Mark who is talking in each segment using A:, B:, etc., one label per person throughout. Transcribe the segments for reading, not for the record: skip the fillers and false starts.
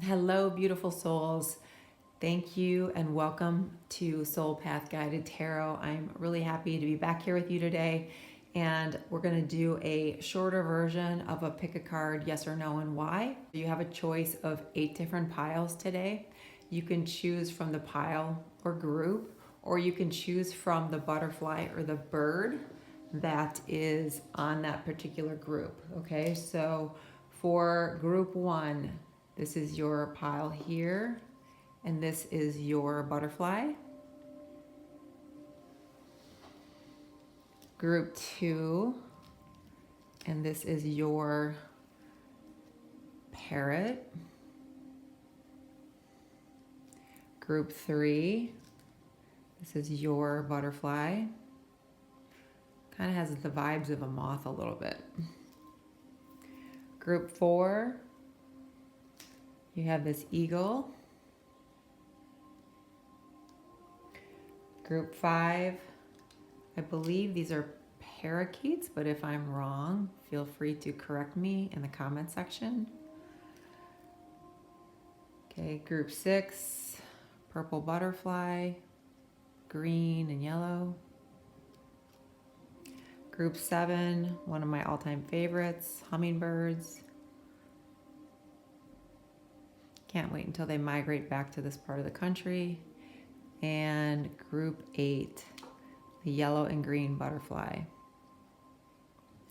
A: Hello, beautiful souls. Thank you and welcome to Soul Path Guided Tarot. I'm really happy to be back here with you today, and we're going to do a shorter version of a pick a card, yes or no, and why. You have a choice of 8 different piles today. You can choose from the pile or group, or you can choose from the butterfly or the bird that is on that particular group. Okay, so for group 1, this is your pile here, and this is your butterfly. Group 2, and this is your parrot. Group 3, this is your butterfly. Kind of has the vibes of a moth a little bit. Group 4, you have this eagle. Group 5, I believe these are parakeets, but if I'm wrong, feel free to correct me in the comment section. Okay, group 6, purple butterfly, green and yellow. Group 7, one of my all-time favorites, hummingbirds. Can't wait until they migrate back to this part of the country. And group 8, the yellow and green butterfly.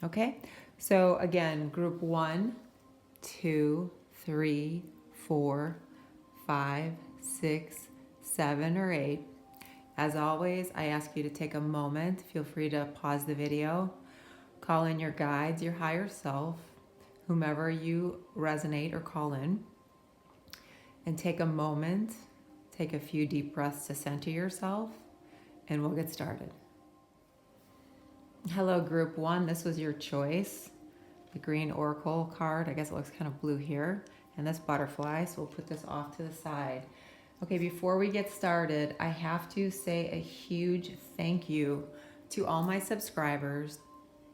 A: Okay, so again, group 1, 2, 3, 4, 5, 6, 7, or 8. As always, I ask you to take a moment. Feel free to pause the video, call in your guides, your higher self, whomever you resonate or call in, and take a moment, take a few deep breaths to center yourself, and we'll get started. Hello, group 1. This was your choice. The green oracle card, I guess it looks kind of blue here, and this butterfly, so we'll put this off to the side. Okay, before we get started, I have to say a huge thank you to all my subscribers,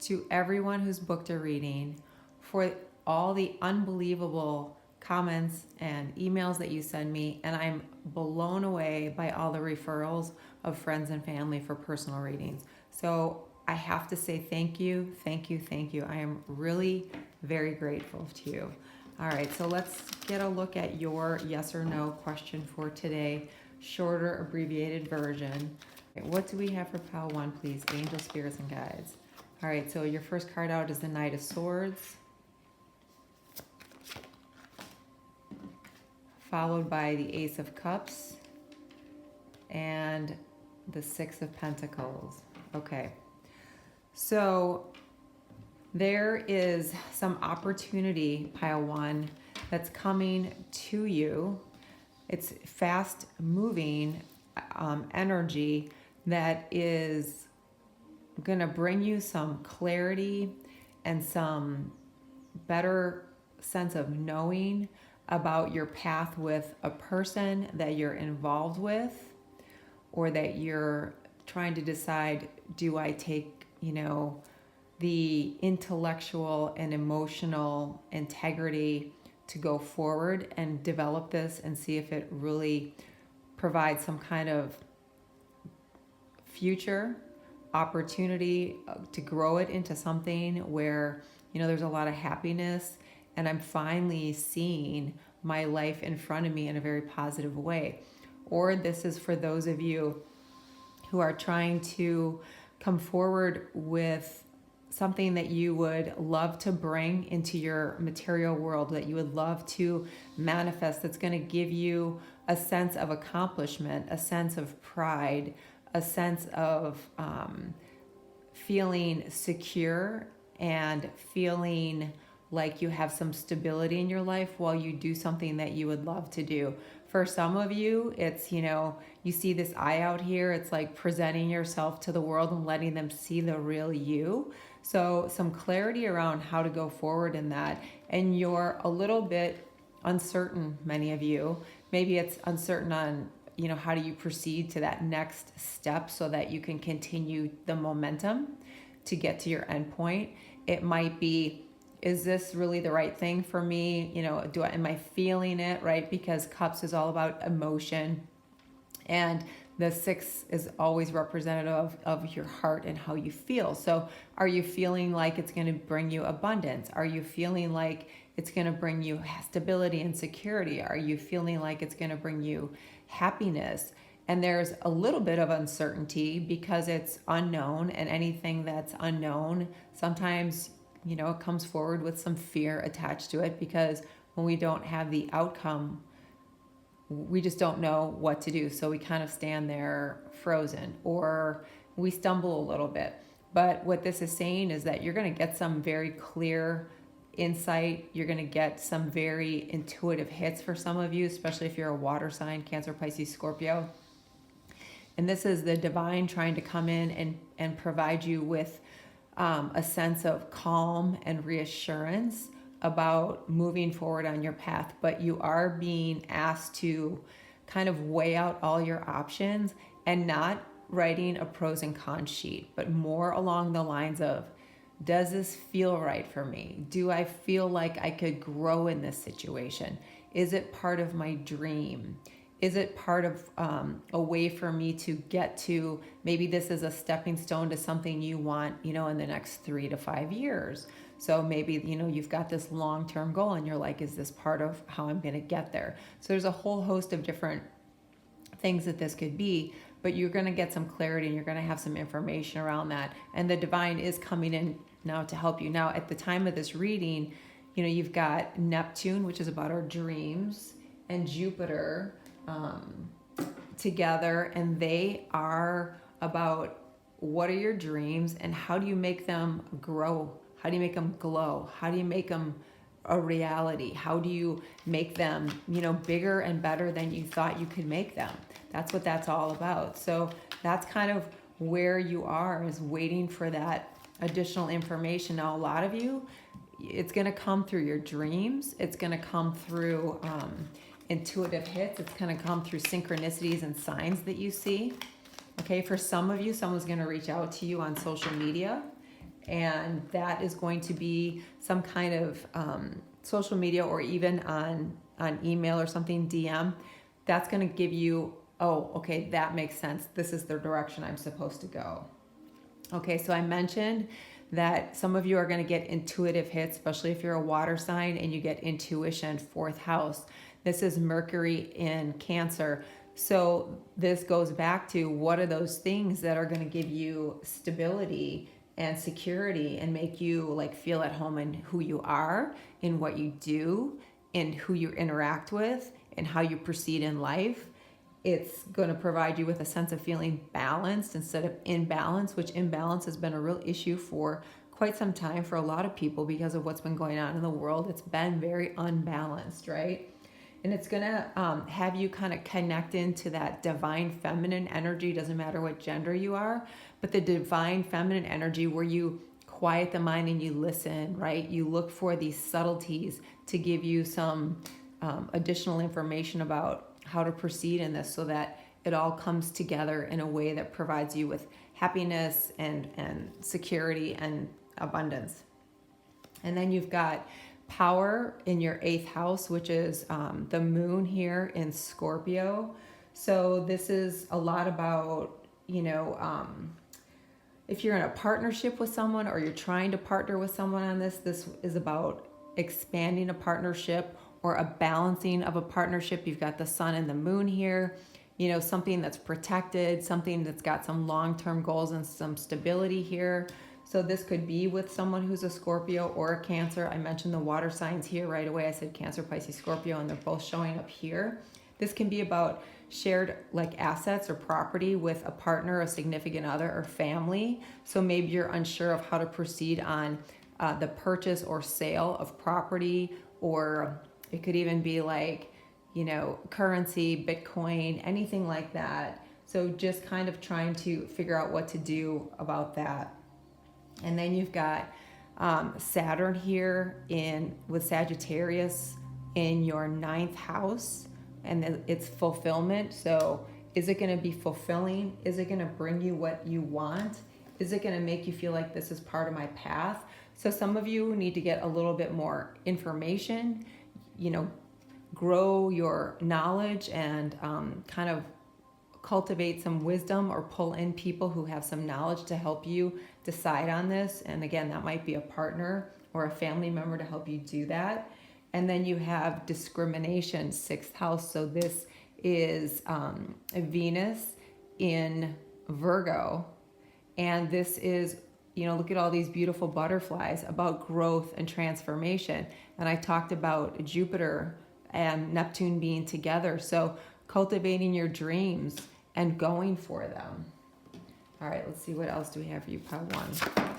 A: to everyone who's booked a reading, for all the unbelievable comments and emails that you send me, and I'm blown away by all the referrals of friends and family for personal readings. So I have to say thank you, thank you, thank you. I am really very grateful to you. All right, so let's get a look at your yes or no question for today. Shorter, abbreviated version. Okay, what do we have for pile 1, please? Angel, spirits, and guides. All right, so your first card out is the Knight of Swords, followed by the Ace of Cups and the Six of Pentacles. Okay, so there is some opportunity, pile 1, that's coming to you. It's fast moving energy that is going to bring you some clarity and some better sense of knowing about your path with a person that you're involved with, or that you're trying to decide, do I take, the intellectual and emotional integrity to go forward and develop this and see if it really provides some kind of future opportunity to grow it into something where, there's a lot of happiness, and I'm finally seeing my life in front of me in a very positive way. Or this is for those of you who are trying to come forward with something that you would love to bring into your material world, that you would love to manifest, that's going to give you a sense of accomplishment, a sense of pride, a sense of feeling secure and feeling like you have some stability in your life while you do something that you would love to do. For some of you, it's, you see this eye out here, it's like presenting yourself to the world and letting them see the real you. So some clarity around how to go forward in that. And you're a little bit uncertain, many of you. Maybe it's uncertain on, how do you proceed to that next step so that you can continue the momentum to get to your end point. It might be, is this really the right thing for me? Am I feeling it, right? Because cups is all about emotion, and the 6 is always representative of your heart and how you feel. So are you feeling like it's going to bring you abundance? Are you feeling like it's going to bring you stability and security? Are you feeling like it's going to bring you happiness? And there's a little bit of uncertainty because it's unknown, and anything that's unknown, sometimes, it comes forward with some fear attached to it, because when we don't have the outcome, we just don't know what to do. So we kind of stand there frozen, or we stumble a little bit. But what this is saying is that you're going to get some very clear insight. You're going to get some very intuitive hits for some of you, especially if you're a water sign, Cancer, Pisces, Scorpio. And this is the divine trying to come in and provide you with a sense of calm and reassurance about moving forward on your path. But you are being asked to kind of weigh out all your options, and not writing a pros and cons sheet, but more along the lines of, does this feel right for me? Do I feel like I could grow in this situation? Is it part of my dream? Is it part of a way for me to get to, maybe this is a stepping stone to something you want, in the next 3 to 5 years. So maybe, you've got this long-term goal and you're like, is this part of how I'm going to get there? So there's a whole host of different things that this could be, but you're going to get some clarity and you're going to have some information around that. And the divine is coming in now to help you. Now, at the time of this reading, you've got Neptune, which is about our dreams, and Jupiter together, and they are about, what are your dreams and how do you make them grow? How do you make them glow? How do you make them a reality? How do you make them, bigger and better than you thought you could make them? That's what that's all about. So that's kind of where you are, is waiting for that additional information. Now, a lot of you, it's going to come through your dreams. It's going to come through intuitive hits. It's going to come through synchronicities and signs that you see. Okay, for some of you, someone's going to reach out to you on social media, and that is going to be some kind of social media, or even on email or something, DM. That's going to give you, oh, okay, that makes sense. This is the direction I'm supposed to go. Okay, so I mentioned that some of you are going to get intuitive hits, especially if you're a water sign and you get intuition, 4th house. This is Mercury in Cancer. So this goes back to, what are those things that are going to give you stability and security and make you feel at home in who you are, in what you do, in who you interact with, and how you proceed in life. It's going to provide you with a sense of feeling balanced instead of imbalance, which imbalance has been a real issue for quite some time for a lot of people because of what's been going on in the world. It's been very unbalanced, right? And it's going to have you kind of connect into that divine feminine energy. Doesn't matter what gender you are, but the divine feminine energy where you quiet the mind and you listen, right? You look for these subtleties to give you some additional information about how to proceed in this, so that it all comes together in a way that provides you with happiness and security and abundance. And then you've got power in your 8th house, which is the moon here in Scorpio. So this is a lot about, if you're in a partnership with someone or you're trying to partner with someone on this is about expanding a partnership or a balancing of a partnership. You've got the sun and the moon here, something that's protected, something that's got some long-term goals and some stability here. So this could be with someone who's a Scorpio or a Cancer. I mentioned the water signs here right away. I said Cancer, Pisces, Scorpio, and they're both showing up here. This can be about shared assets or property with a partner, a significant other, or family. So maybe you're unsure of how to proceed on the purchase or sale of property, or it could even be currency, Bitcoin, anything like that. So just kind of trying to figure out what to do about that. And then you've got Saturn here with Sagittarius in your 9th house, and it's fulfillment. So is it going to be fulfilling? Is it going to bring you what you want? Is it going to make you feel like this is part of my path? So some of you need to get a little bit more information, you know, grow your knowledge and kind of cultivate some wisdom, or pull in people who have some knowledge to help you decide on this. And again, that might be a partner or a family member to help you do that. And then you have discrimination, 6th house. So this is Venus in Virgo. And this is, you know, look at all these beautiful butterflies, about growth and transformation. And I talked about Jupiter and Neptune being together. So cultivating your dreams and going for them. All right, let's see, what else do we have for you, pile 1?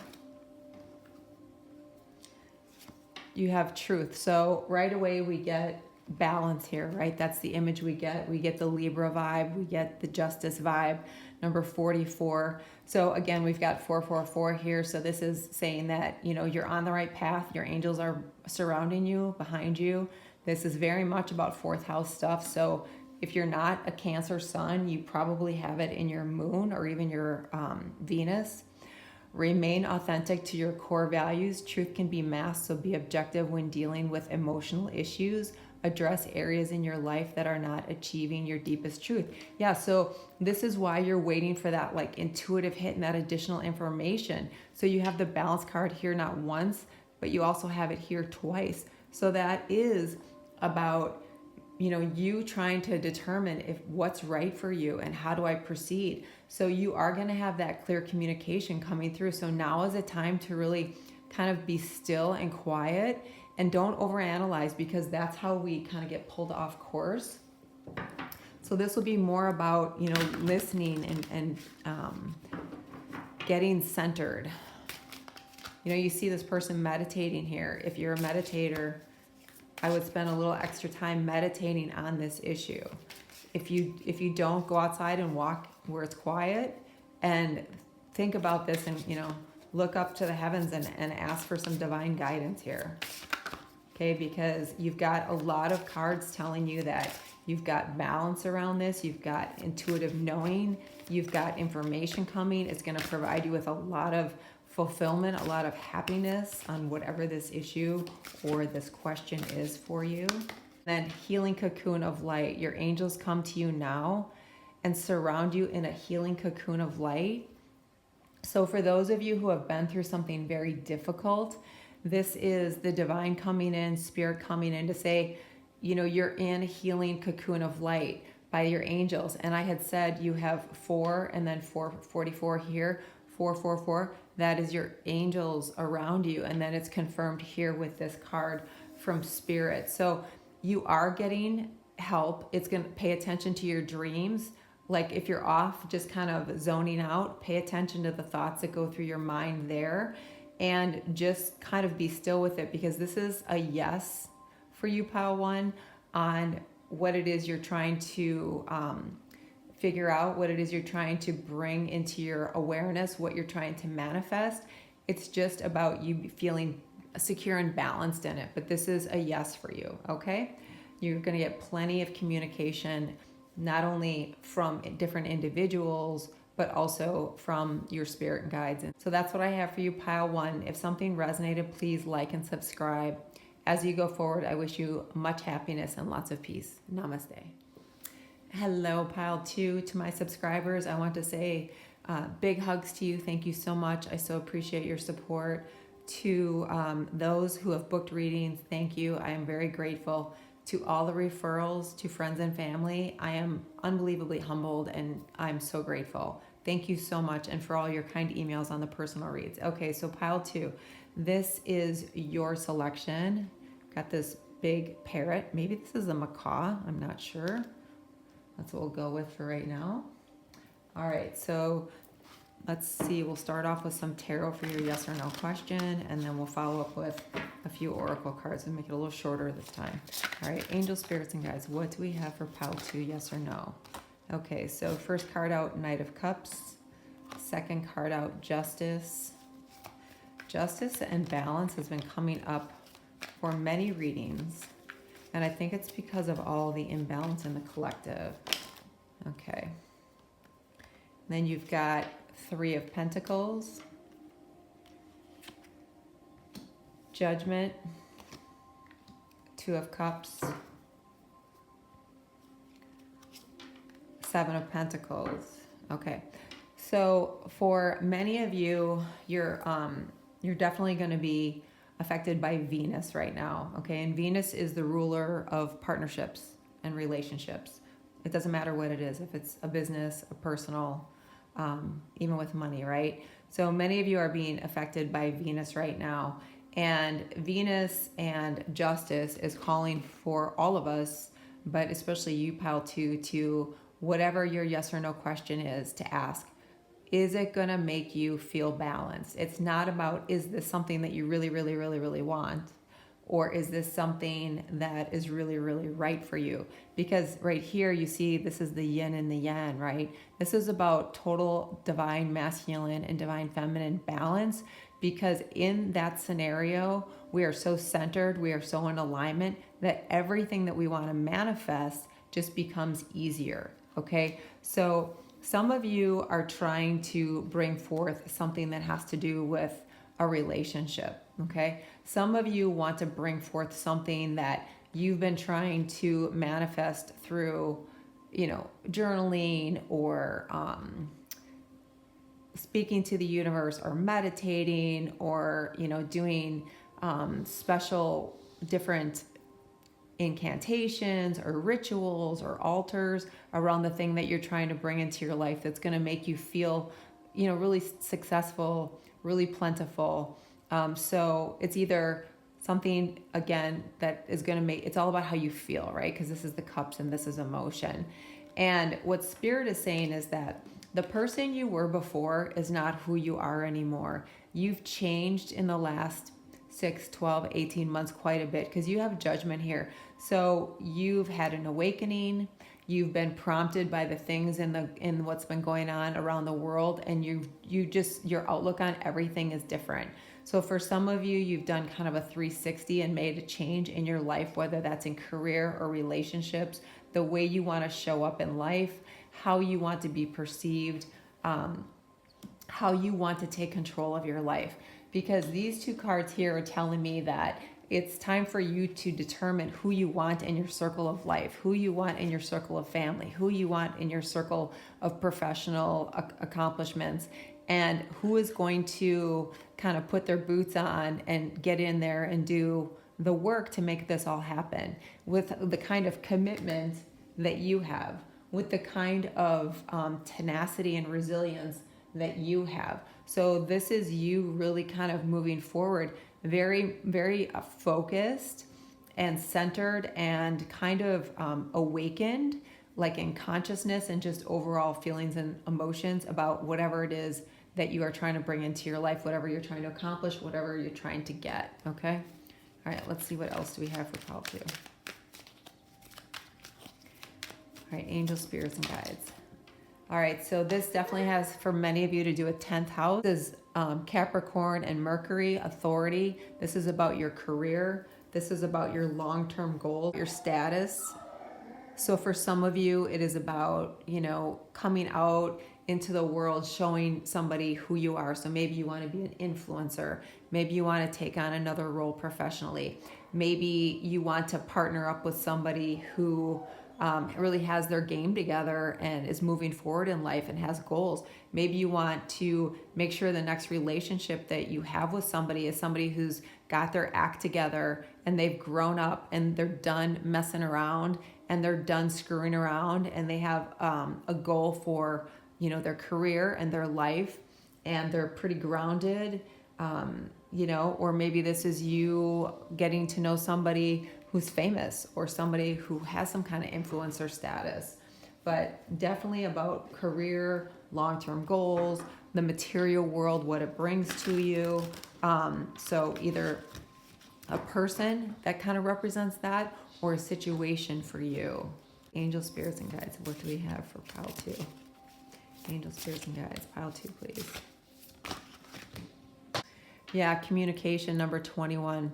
A: You have truth. So right away we get balance here, right? That's the image we get. We get the Libra vibe, we get the Justice vibe, number 44. So again, we've got 444 here. So this is saying that, you know, you're on the right path. Your angels are surrounding you, behind you. This is very much about 4th house stuff. So if you're not a Cancer sun, you probably have it in your moon or even your Venus. Remain authentic to your core values. Truth can be masked, so be objective when dealing with emotional issues. Address areas in your life that are not achieving your deepest truth. Yeah, so this is why you're waiting for that like intuitive hit and that additional information. So you have the balance card here not once, but you also have it here twice. So that is about, you know, you trying to determine if what's right for you and how do I proceed. So you are going to have that clear communication coming through. So now is a time to really kind of be still and quiet, and don't overanalyze, because that's how we kind of get pulled off course. So this will be more about, you know, listening and getting centered. You know, you see this person meditating here. If you're a meditator, I would spend a little extra time meditating on this issue. If you don't, go outside and walk where it's quiet and think about this, and, you know, look up to the heavens and ask for some divine guidance here. Okay, because you've got a lot of cards telling you that you've got balance around this, you've got intuitive knowing, you've got information coming. It's going to provide you with a lot of fulfillment, a lot of happiness on whatever this issue or this question is for you. Then healing cocoon of light. Your angels come to you now and surround you in a healing cocoon of light. So for those of you who have been through something very difficult, this is the divine coming in, spirit coming in to say, you know, you're in a healing cocoon of light by your angels. And I had said you have 4 and then 444 here, 444. That is your angels around you. And then it's confirmed here with this card from spirit. So you are getting help. It's going to pay attention to your dreams. Like if you're off, just kind of zoning out, pay attention to the thoughts that go through your mind there, and just kind of be still with it, because this is a yes for you, pile 1, on what it is you're trying to figure out, what it is you're trying to bring into your awareness, what you're trying to manifest. It's just about you feeling secure and balanced in it. But this is a yes for you, okay? You're going to get plenty of communication, not only from different individuals, but also from your spirit guides. And so that's what I have for you, pile 1. If something resonated, please like and subscribe. As you go forward, I wish you much happiness and lots of peace. Namaste. Hello, pile 2. To my subscribers, I want to say big hugs to you. Thank you so much. I so appreciate your support. To those who have booked readings, thank you. I am very grateful. To all the referrals, to friends and family, I am unbelievably humbled, and I'm so grateful. Thank you so much, and for all your kind emails on the personal reads. Okay, so pile 2. This is your selection. Got this big parrot. Maybe this is a macaw. I'm not sure. That's what we'll go with for right now. All right, so let's see. We'll start off with some tarot for your yes or no question, and then we'll follow up with a few oracle cards and make it a little shorter this time. All right, angels, spirits, and guides, what do we have for pile 2, yes or no? Okay, so first card out, Knight of Cups. Second card out, Justice. Justice and balance has been coming up for many readings, and I think it's because of all the imbalance in the collective. Okay. Then you've got Three of Pentacles, Judgment, Two of Cups, Seven of Pentacles. Okay, so for many of you, you're definitely going to be affected by Venus right now. Okay, and Venus is the ruler of partnerships and relationships. It doesn't matter what it is, if it's a business, a personal, even with money, right? So many of you are being affected by Venus right now. And Venus and justice is calling for all of us, but especially you, pile 2, to whatever your yes or no question is, to ask, is it going to make you feel balanced? It's not about, is this something that you really, really, really, really want? Or is this something that is really, really right for you? Because right here, you see, this is the yin and the yang, right? This is about total divine masculine and divine feminine balance. Because in that scenario, we are so centered, we are so in alignment that everything that we want to manifest just becomes easier, okay? So some of you are trying to bring forth something that has to do with a relationship, okay? Some of you want to bring forth something that you've been trying to manifest through, journaling or speaking to the universe or meditating or, doing special different incantations or rituals or altars around the thing that you're trying to bring into your life that's going to make you feel, really successful, really plentiful. So it's either something, again, that is going to make, it's all about how you feel, right? Because this is the cups and this is emotion. And what Spirit is saying is that the person you were before is not who you are anymore. You've changed in the last 6, 12, 18 months quite a bit because you have Judgment here. So you've had an awakening. You've been prompted by the things in what's been going on around the world, and your outlook on everything is different. So for some of you, you've done kind of a 360 and made a change in your life, whether that's in career or relationships, the way you want to show up in life, how you want to be perceived, how you want to take control of your life. Because these two cards here are telling me that it's time for you to determine who you want in your circle of life, who you want in your circle of family, who you want in your circle of professional accomplishments, and who is going to kind of put their boots on and get in there and do the work to make this all happen with the kind of commitment that you have, with the kind of tenacity and resilience that you have. So this is you really kind of moving forward, very, very focused and centered and kind of awakened, like in consciousness and just overall feelings and emotions about whatever it is that you are trying to bring into your life, whatever you're trying to accomplish, whatever you're trying to get, okay? All right, let's see what else do we have for Pile 2. All right, angels, spirits, and guides. All right, so this definitely has, for many of you, to do with 10th house. This is Capricorn and Mercury, authority. This is about your career. This is about your long-term goal, your status. So for some of you, it is about, coming out into the world, showing somebody who you are. So maybe you want to be an influencer. Maybe you want to take on another role professionally. Maybe you want to partner up with somebody who really has their game together and is moving forward in life and has goals. Maybe you want to make sure the next relationship that you have with somebody is somebody who's got their act together and they've grown up and they're done messing around and they're done screwing around and they have a goal for, their career and their life and they're pretty grounded, or maybe this is you getting to know somebody who's famous or somebody who has some kind of influencer status, but definitely about career, long-term goals, the material world, what it brings to you. So either a person that kind of represents that or a situation for you. Angel, spirits, and guides. What do we have for Pile 2? Angel, spirits, and guides. Pile 2, please. Yeah, communication, number 21.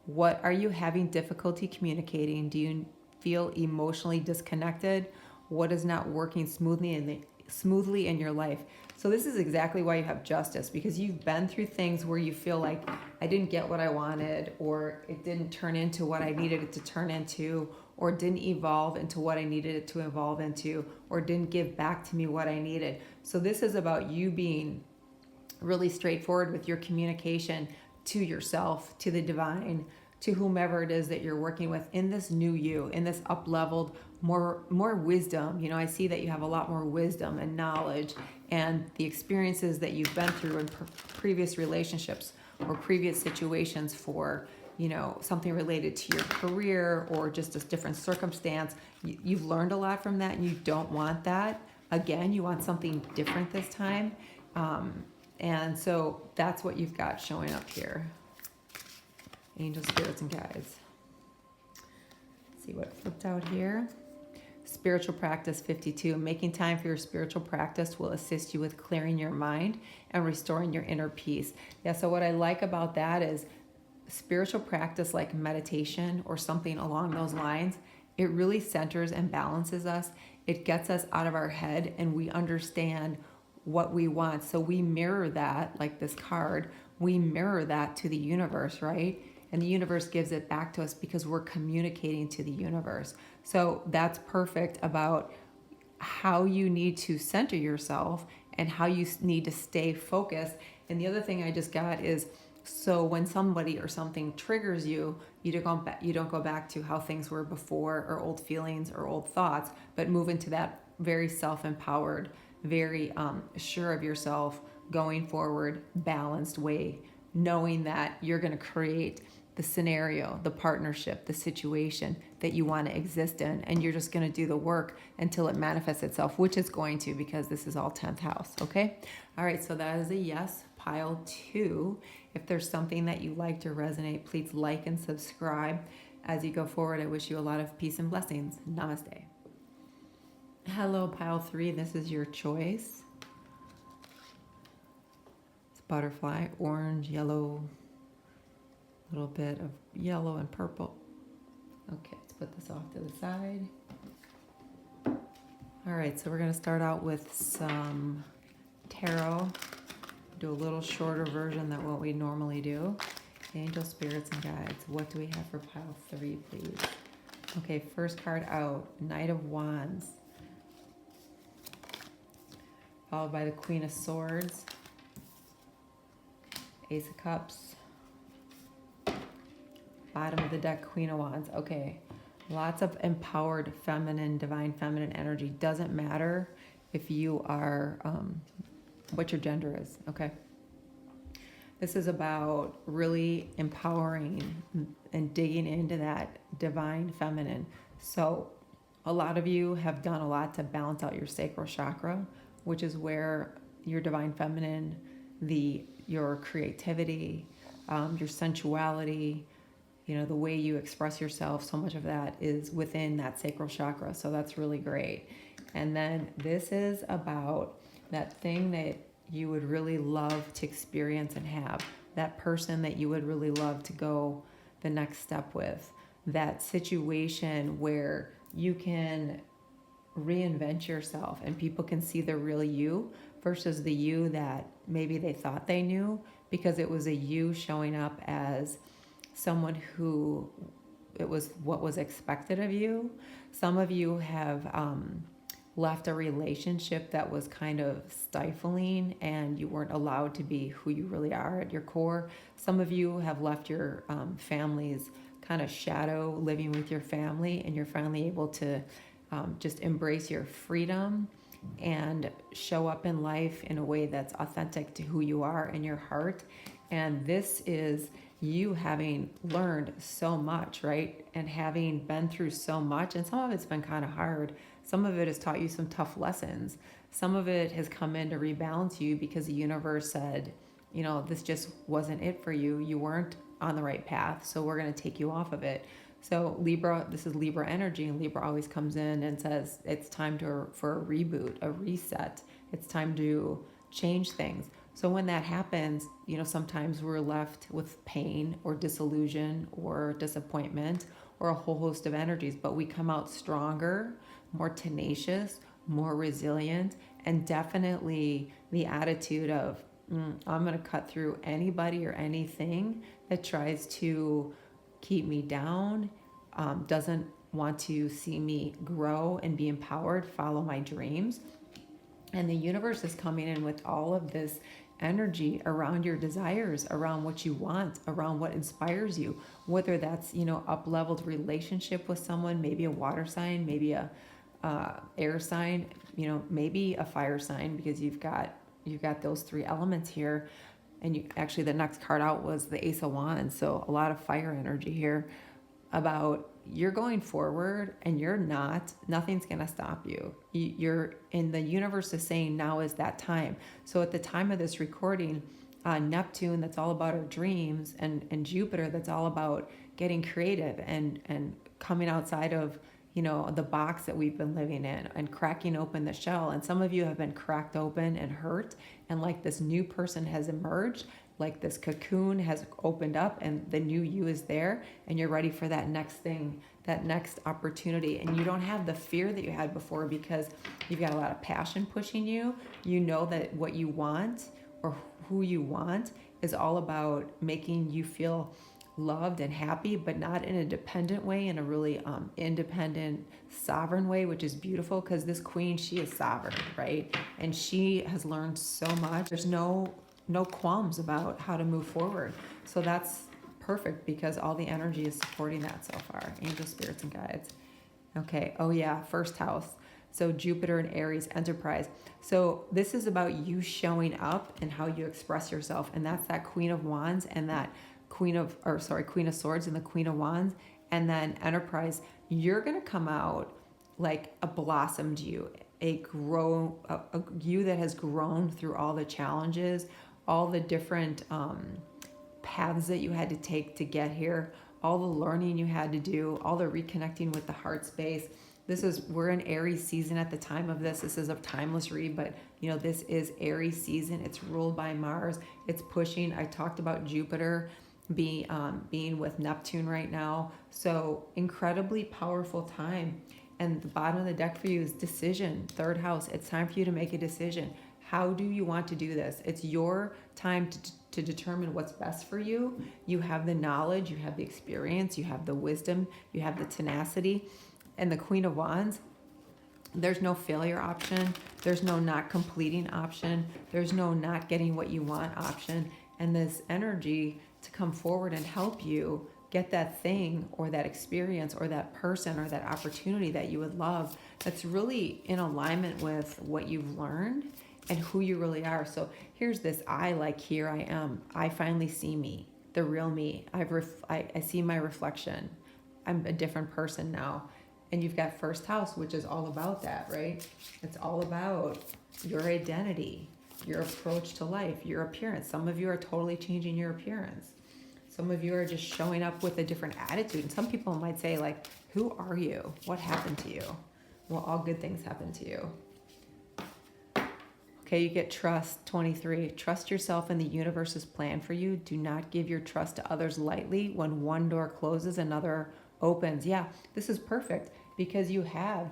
A: What are you having difficulty communicating? Do you feel emotionally disconnected? What is not working smoothly in your life? So this is exactly why you have justice, because you've been through things where you feel like I didn't get what I wanted, or it didn't turn into what I needed it to turn into, or didn't evolve into what I needed it to evolve into, or didn't give back to me what I needed. So this is about you being really straightforward with your communication to yourself, to the divine, to whomever it is that you're working with in this new you, in this up-leveled, more wisdom. You know, I see that you have a lot more wisdom and knowledge, and the experiences that you've been through in previous relationships or previous situations for, you know, something related to your career or just a different circumstance. You've learned a lot from that, and you don't want that again. You want something different this time. And so that's what you've got showing up here. Angels, spirits, and guides. Let's see what flipped out here. Spiritual practice 52. Making time for your spiritual practice will assist you with clearing your mind and restoring your inner peace. Yeah, so what I like about that is spiritual practice like meditation or something along those lines, it really centers and balances us. It gets us out of our head and we understand what we want. So we mirror that, like this card, we mirror that to the universe, right? And the universe gives it back to us because we're communicating to the universe. So that's perfect about how you need to center yourself and how you need to stay focused. And the other thing I just got is, so when somebody or something triggers you, you don't go back to how things were before or old feelings or old thoughts, but move into that very self-empowered, very sure of yourself, going forward, balanced way, knowing that you're going to create the scenario, the partnership, the situation that you want to exist in, and you're just going to do the work until it manifests itself, which it's going to, because this is all 10th house, okay? All right, so that is a yes, pile 2. If there's something that you liked or resonate, please like and subscribe. As you go forward, I wish you a lot of peace and blessings. Namaste. Hello, pile 3. This is your choice. It's butterfly, orange, yellow, a little bit of yellow and purple. Okay, let's put this off to the side. All right, so we're going to start out with some tarot. Do a little shorter version than what we normally do. Angel, spirits, and guides. What do we have for pile 3, please? Okay, first card out, Knight of Wands. Followed by the Queen of Swords, Ace of Cups, bottom of the deck, Queen of Wands. Okay, lots of empowered feminine, divine feminine energy. Doesn't matter if you are, what your gender is, okay? This is about really empowering and digging into that divine feminine. So a lot of you have done a lot to balance out your sacral chakra, which is where your divine feminine, your creativity, your sensuality, you know, the way you express yourself, so much of that is within that sacral chakra. So that's really great. And then this is about that thing that you would really love to experience and have, that person that you would really love to go the next step with, that situation where you can reinvent yourself and people can see the real you versus the you that maybe they thought they knew, because it was a you showing up as someone who it was what was expected of you. Some of you have left a relationship that was kind of stifling and you weren't allowed to be who you really are at your core. Some of you have left your family's kind of shadow, living with your family, and you're finally able to just embrace your freedom and show up in life in a way that's authentic to who you are in your heart. And this is you having learned so much, right? And having been through so much, and some of it's been kind of hard. Some of it has taught you some tough lessons. Some of it has come in to rebalance you because the universe said, you know, this just wasn't it for you. You weren't on the right path, so we're going to take you off of it. So Libra, this is Libra energy, and Libra always comes in and says it's time for a reboot, a reset. It's time to change things. So when that happens, you know, sometimes we're left with pain or disillusion or disappointment or a whole host of energies, but we come out stronger, more tenacious, more resilient, and definitely the attitude of, I'm going to cut through anybody or anything that tries to keep me down, doesn't want to see me grow and be empowered, follow my dreams. And the universe is coming in with all of this energy around your desires, around what you want, around what inspires you, whether that's, up-leveled relationship with someone, maybe a water sign, maybe a air sign, maybe a fire sign, because you've got those three elements here. And actually the next card out was the Ace of Wands, so a lot of fire energy here about you're going forward and nothing's going to stop you. You're in, the universe is saying now is that time. So at the time of this recording, Neptune, that's all about our dreams, and Jupiter, that's all about getting creative and coming outside of, the box that we've been living in and cracking open the shell. And some of you have been cracked open and hurt, and like this new person has emerged, like this cocoon has opened up and the new you is there, and you're ready for that next thing, that next opportunity. And you don't have the fear that you had before because you've got a lot of passion pushing you. You know that what you want or who you want is all about making you feel loved and happy, but not in a dependent way, in a really independent, sovereign way, which is beautiful, because this queen, she is sovereign, right? And she has learned so much. There's no qualms about how to move forward. So that's perfect, because all the energy is supporting that so far. Angel, spirits, and guides. Okay. Oh yeah. First house. So Jupiter and Aries, enterprise. So this is about you showing up and how you express yourself. And that's that Queen of Wands and that Queen of Swords and the Queen of Wands. And then enterprise, you're going to come out like a blossomed you, a you that has grown through all the challenges, all the different paths that you had to take to get here, all the learning you had to do, all the reconnecting with the heart space. We're in Aries season at the time of this. This is a timeless read, but this is Aries season. It's ruled by Mars. It's pushing. I talked about Jupiter being with Neptune right now. So incredibly powerful time. And the bottom of the deck for you is decision, third house. It's time for you to make a decision. How do you want to do this? It's your time to determine what's best for you. You have the knowledge, you have the experience, you have the wisdom, you have the tenacity. And the Queen of Wands, there's no failure option. There's no not completing option. There's no not getting what you want option. And this energy to come forward and help you get that thing or that experience or that person or that opportunity that you would love, that's really in alignment with what you've learned and who you really are. So here's this here I am. I finally see me, the real me. I see my reflection. I'm a different person now. And you've got first house, which is all about that, right? It's all about your identity, your approach to life, your appearance. Some of you are totally changing your appearance. Some of you are just showing up with a different attitude. And some people might say, like, who are you? What happened to you? Well, all good things happen to you. Okay, you get trust, 23. Trust yourself in the universe's plan for you. Do not give your trust to others lightly. When one door closes, another opens. Yeah, this is perfect because you have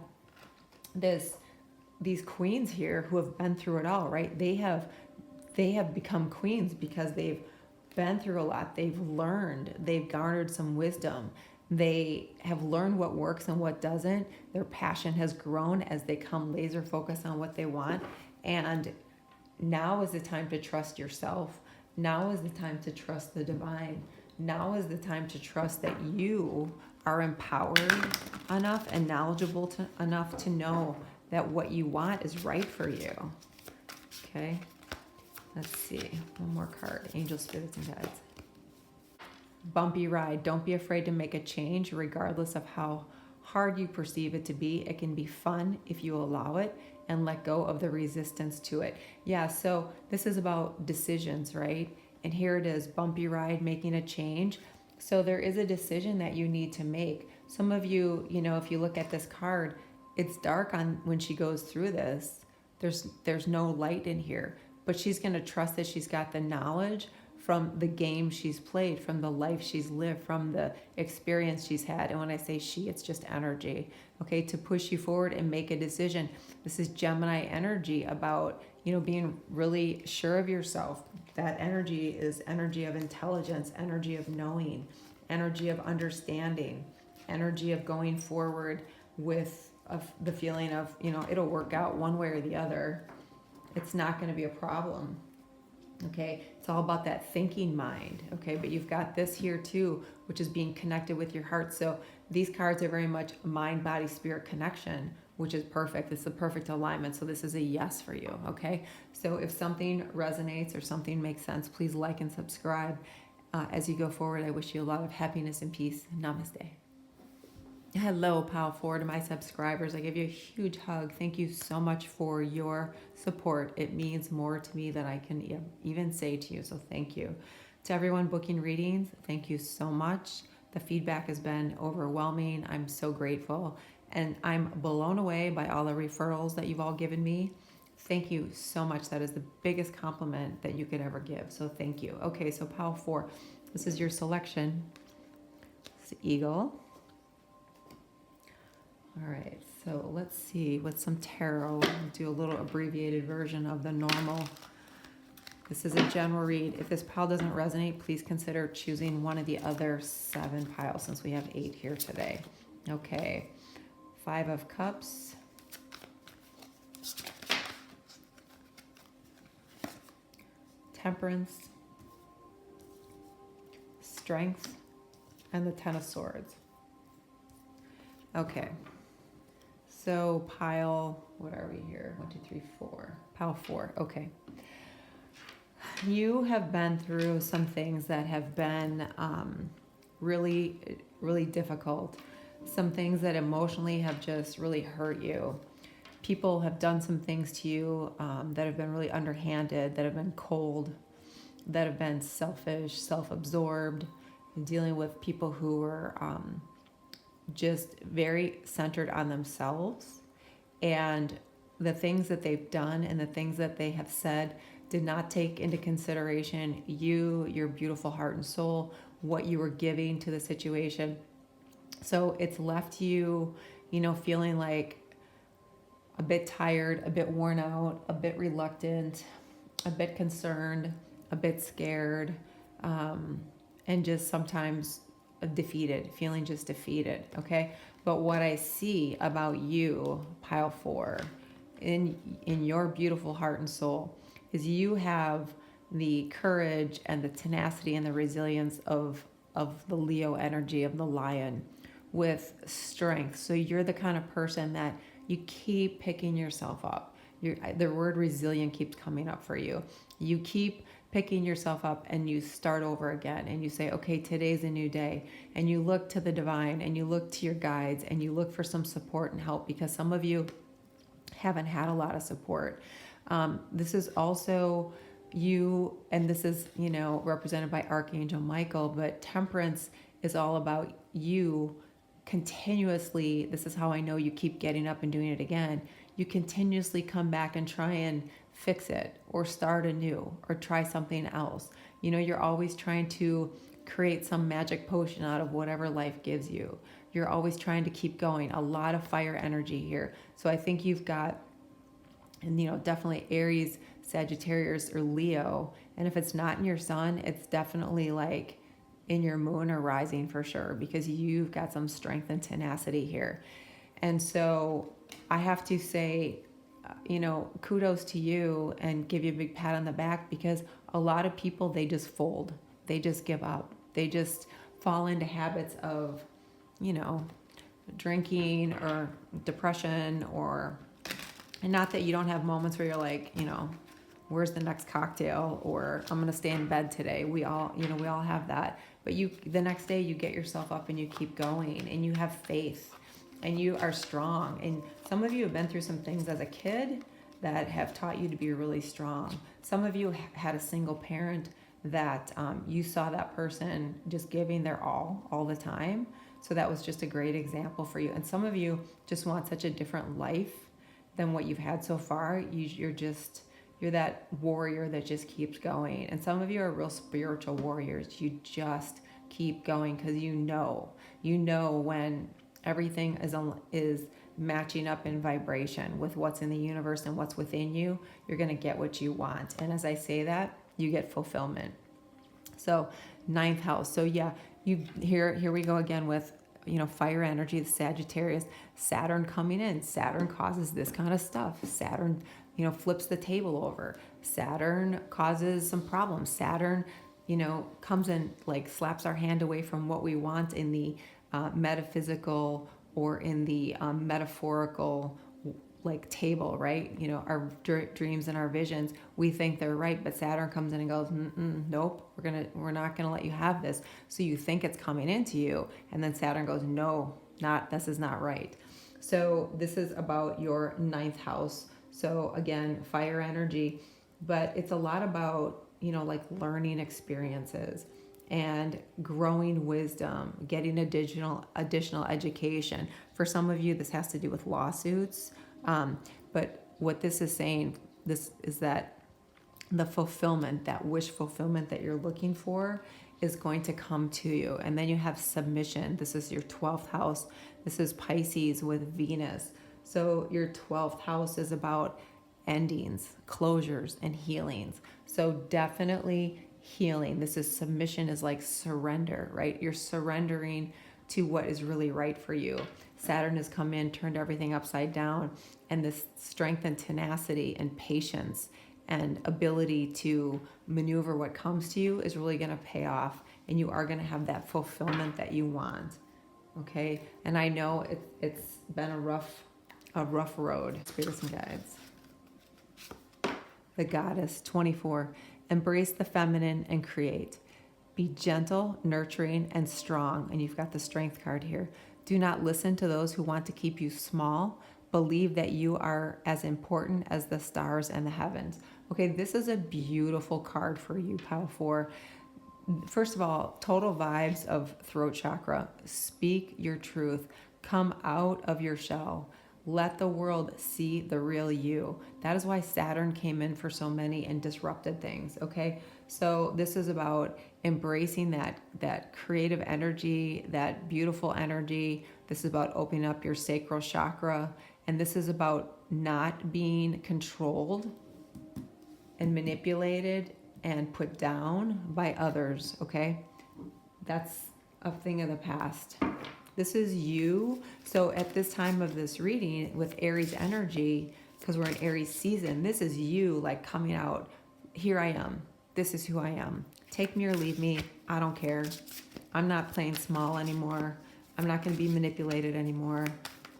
A: these queens here who have been through it all, right? They have become queens because they've been through a lot. They've learned, they've garnered some wisdom. They have learned what works and what doesn't. Their passion has grown as they come laser focused on what they want. And now is the time to trust yourself. Now is the time to trust the divine. Now is the time to trust that you are empowered enough and knowledgeable enough to know that what you want is right for you. Okay, let's see. One more card. Angel, spirits, and guides. Bumpy ride. Don't be afraid to make a change regardless of how hard you perceive it to be. It can be fun if you allow it and let go of the resistance to it. Yeah, so this is about decisions, right? And here it is, bumpy ride, making a change. So there is a decision that you need to make. Some of you, if you look at this card, it's dark on when she goes through this. There's no light in here, but she's going to trust that she's got the knowledge from the game she's played, from the life she's lived, from the experience she's had. And when I say she, it's just energy, okay, to push you forward and make a decision. This is Gemini energy about, being really sure of yourself. That energy is energy of intelligence, energy of knowing, energy of understanding, energy of going forward with the feeling of, it'll work out one way or the other. It's not going to be a problem. Okay, it's all about that thinking mind. Okay, but you've got this here too, which is being connected with your heart. So these cards are very much mind, body, spirit connection, which is perfect. It's the perfect alignment. So this is a yes for you. Okay, so if something resonates or something makes sense, please like and subscribe. As you go forward, I wish you a lot of happiness and peace. Namaste. Hello, Pal 4, to my subscribers. I give you a huge hug. Thank you so much for your support. It means more to me than I can even say to you, so thank you. To everyone booking readings, thank you so much. The feedback has been overwhelming. I'm so grateful. And I'm blown away by all the referrals that you've all given me. Thank you so much. That is the biggest compliment that you could ever give, so thank you. Okay, so Pal 4, this is your selection. It's the Eagle. All right, so let's see with some tarot. We'll do a little abbreviated version of the normal. This is a general read. If this pile doesn't resonate, please consider choosing one of the other 7 piles since we have 8 here today. Okay, 5 of Cups. Temperance. Strength. And the 10 of Swords. Okay. So pile, what are we here? 1, 2, 3, 4. Pile 4. Okay. You have been through some things that have been really, really difficult. Some things that emotionally have just really hurt you. People have done some things to you that have been really underhanded, that have been cold, that have been selfish, self-absorbed, and dealing with people who were just very centered on themselves, and the things that they've done and the things that they have said did not take into consideration you, your beautiful heart and soul, what you were giving to the situation. So it's left you, feeling like a bit tired, a bit worn out, a bit reluctant, a bit concerned, a bit scared, and just sometimes defeated, feeling just defeated, okay? But what I see about you, Pile 4, in your beautiful heart and soul, is you have the courage and the tenacity and the resilience of the Leo energy, of the lion, with strength. So you're the kind of person that you keep picking yourself up. The word resilient keeps coming up for you. You keep picking yourself up and you start over again and you say, okay, today's a new day. And you look to the divine and you look to your guides and you look for some support and help, because some of you haven't had a lot of support. This is also you, and this is, represented by Archangel Michael, but temperance is all about you continuously. This is how I know you keep getting up and doing it again. You continuously come back and try and fix it or start anew or try something else. You're always trying to create some magic potion out of whatever life gives you. You're always trying to keep going. A lot of fire energy here. So I think you've got, and definitely Aries, Sagittarius, or Leo. And if it's not in your sun, it's definitely like in your moon or rising for sure, because you've got some strength and tenacity here. And so I have to say, kudos to you and give you a big pat on the back, because a lot of people, they just fold. They just give up. They just fall into habits of, drinking or depression, and not that you don't have moments where you're like, where's the next cocktail, or I'm going to stay in bed today. We all have that. But the next day you get yourself up and you keep going and you have faith and you are strong. And some of you have been through some things as a kid that have taught you to be really strong. Some of you had a single parent that you saw that person just giving their all the time. So that was just a great example for you. And some of you just want such a different life than what you've had so far. You're that warrior that just keeps going. And some of you are real spiritual warriors. You just keep going because you know when everything is matching up in vibration with what's in the universe and what's within you, you're going to get what you want. And as I say that, you get fulfillment. So ninth house. So yeah, here we go again with, fire energy, the Sagittarius, Saturn coming in. Saturn causes this kind of stuff. Saturn, flips the table over. Saturn causes some problems. Saturn, comes and like slaps our hand away from what we want in the metaphysical or in the metaphorical like table, right? Our dreams and our visions, we think they're right, but Saturn comes in and goes, nope, we're not gonna let you have this. So you think it's coming into you, and then Saturn goes, no, this is not right. So this is about your ninth house. So again, fire energy, but it's a lot about, like learning experiences and growing wisdom, getting additional education. For some of you, this has to do with lawsuits. But what this is saying, this is that the fulfillment, that wish fulfillment that you're looking for is going to come to you. And then you have submission. This is your 12th house. This is Pisces with Venus. So your 12th house is about endings, closures, and healings. So definitely healing. This is submission, is like surrender, right? You're surrendering to what is really right for you. Saturn has come in, turned everything upside down, and this strength and tenacity and patience and ability to maneuver what comes to you is really going to pay off, and you are going to have that fulfillment that you want. Okay? And I know it's been a rough road. Spirits and guides. The Goddess, 24. Embrace the feminine and create. Be gentle, nurturing, and strong. And you've got the Strength card here. Do not listen to those who want to keep you small. Believe that you are as important as the stars and the heavens. Okay, this is a beautiful card for you, Pile 4. First of all, total vibes of throat chakra. Speak your truth. Come out of your shell. Let the world see the real you. That is why Saturn came in for so many and disrupted things, okay? So this is about embracing that creative energy, that beautiful energy. This is about opening up your sacral chakra. And this is about not being controlled and manipulated and put down by others, okay? That's a thing of the past. This is you. So at this time of this reading with Aries energy, because we're in Aries season, this is you like coming out. Here I am. This is who I am. Take me or leave me. I don't care. I'm not playing small anymore. I'm not going to be manipulated anymore.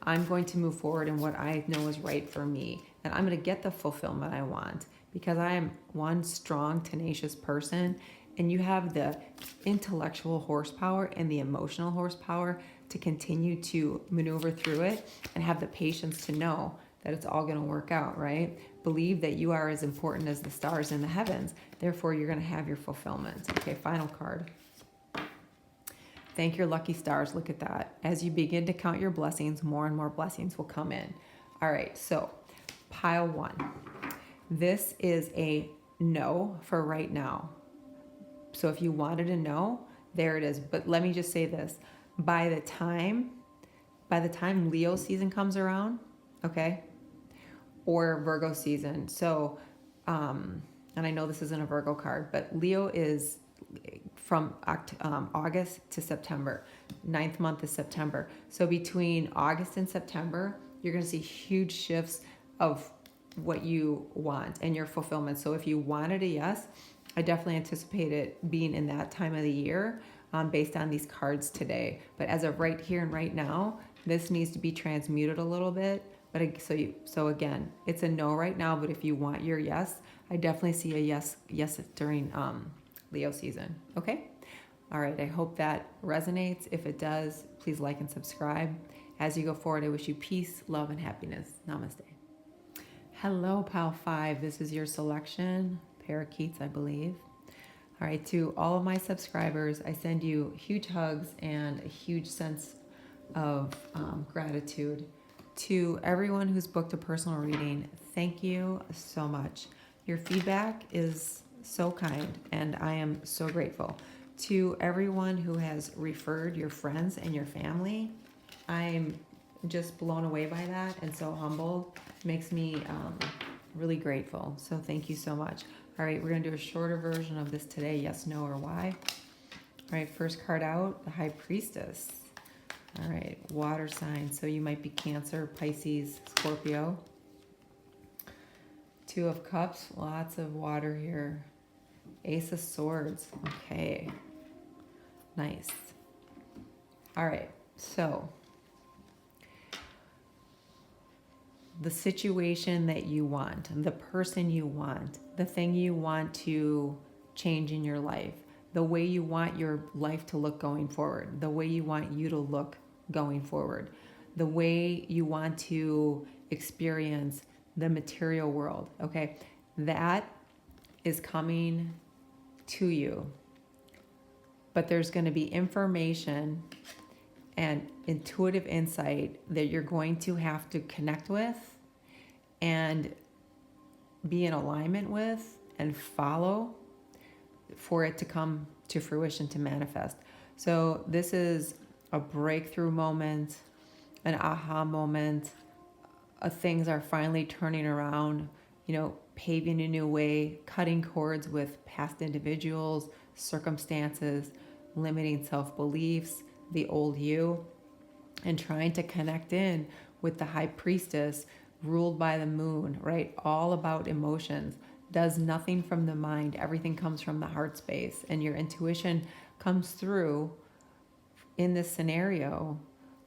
A: I'm going to move forward in what I know is right for me. And I'm going to get the fulfillment I want because I am one strong, tenacious person. And you have the intellectual horsepower and the emotional horsepower to continue to maneuver through it and have the patience to know that it's all going to work out, right? Believe that you are as important as the stars in the heavens. Therefore, you're going to have your fulfillment. Okay, final card. Thank your lucky stars. Look at that. As you begin to count your blessings, more and more blessings will come in. All right, so pile 1. This is a no for right now. So if you wanted to know, there it is. But let me just say this. By the time Leo season comes around, okay, or Virgo season. So, and I know this isn't a Virgo card, but Leo is from August to September. 9th month is September. So between August and September, you're going to see huge shifts of what you want and your fulfillment. So if you wanted a yes, I definitely anticipate it being in that time of the year based on these cards today. But as of right here and right now, this needs to be transmuted a little bit. But so again, it's a no right now. But if you want your yes, I definitely see a yes during Leo season. Okay. All right. I hope that resonates. If it does, please like and subscribe. As you go forward, I wish you peace, love, and happiness. Namaste. Hello, Pile 5. This is your selection. Parakeets, I believe. All right, to all of my subscribers, I send you huge hugs and a huge sense of gratitude. To everyone who's booked a personal reading, thank you so much. Your feedback is so kind, and I am so grateful. To everyone who has referred your friends and your family, I'm just blown away by that and so humbled. Makes me really grateful. So thank you so much. All right, we're going to do a shorter version of this today. Yes, no, or why. All right, first card out, the High Priestess. All right, water sign. So you might be Cancer, Pisces, Scorpio. Two of Cups, lots of water here. Ace of Swords. Okay, nice. All right, so the situation that you want, the person you want, the thing you want to change in your life, the way you want your life to look going forward, the way you want you to look going forward, the way you want to experience the material world, okay? That is coming to you. But there's going to be information and intuitive insight that you're going to have to connect with and be in alignment with and follow for it to come to fruition, to manifest. So this is a breakthrough moment, an aha moment. Things are finally turning around, paving a new way, cutting cords with past individuals, circumstances, limiting self-beliefs, the old you, and trying to connect in with the High Priestess ruled by the moon, right? All about emotions, does nothing from the mind. Everything comes from the heart space, and your intuition comes through in this scenario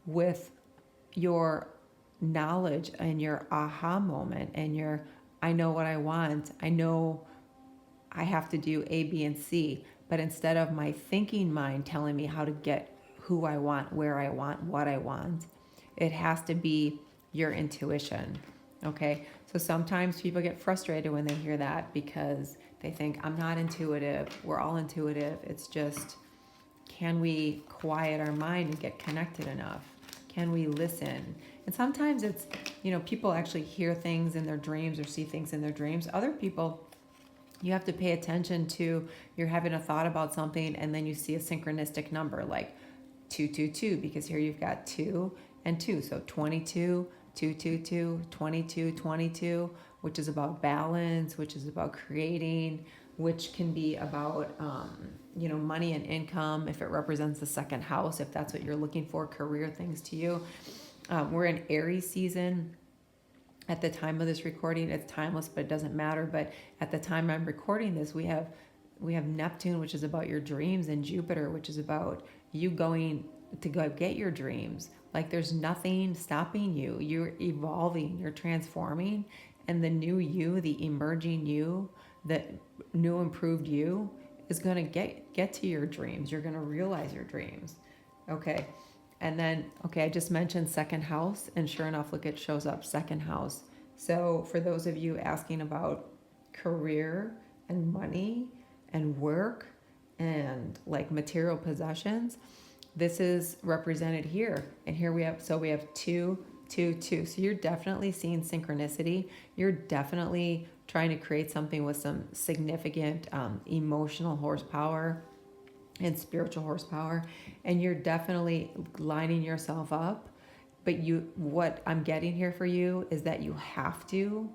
A: with your knowledge and your aha moment and your, I know what I want. I know I have to do A, B, and C. But instead of my thinking mind telling me how to get who I want, where I want, what I want, it has to be your intuition. Okay. So sometimes people get frustrated when they hear that because they think, I'm not intuitive. We're all intuitive. It's just, can we quiet our mind and get connected enough? Can we listen? And sometimes it's, people actually hear things in their dreams or see things in their dreams. Other people, you have to pay attention to, you're having a thought about something and then you see a synchronistic number like 222, because here you've got 2 and 2. So 22, 222, 22, 22, which is about balance, which is about creating, which can be about, money and income, if it represents the second house, if that's what you're looking for, career things to you. We're in Aries season. At the time of this recording, it's timeless, but it doesn't matter. But at the time I'm recording this, we have Neptune, which is about your dreams, and Jupiter, which is about you going to go get your dreams. Like there's nothing stopping you. You're evolving, you're transforming, and the new you, the emerging you, the new improved you is going to get to your dreams. You're going to realize your dreams. Okay. And then, I just mentioned second house, and sure enough, look, it shows up, second house. So for those of you asking about career and money and work and like material possessions, this is represented here. And here we have 2, 2, 2. So you're definitely seeing synchronicity. You're definitely trying to create something with some significant emotional horsepower and spiritual horsepower, and you're definitely lining yourself up. But what I'm getting here for you is that you have to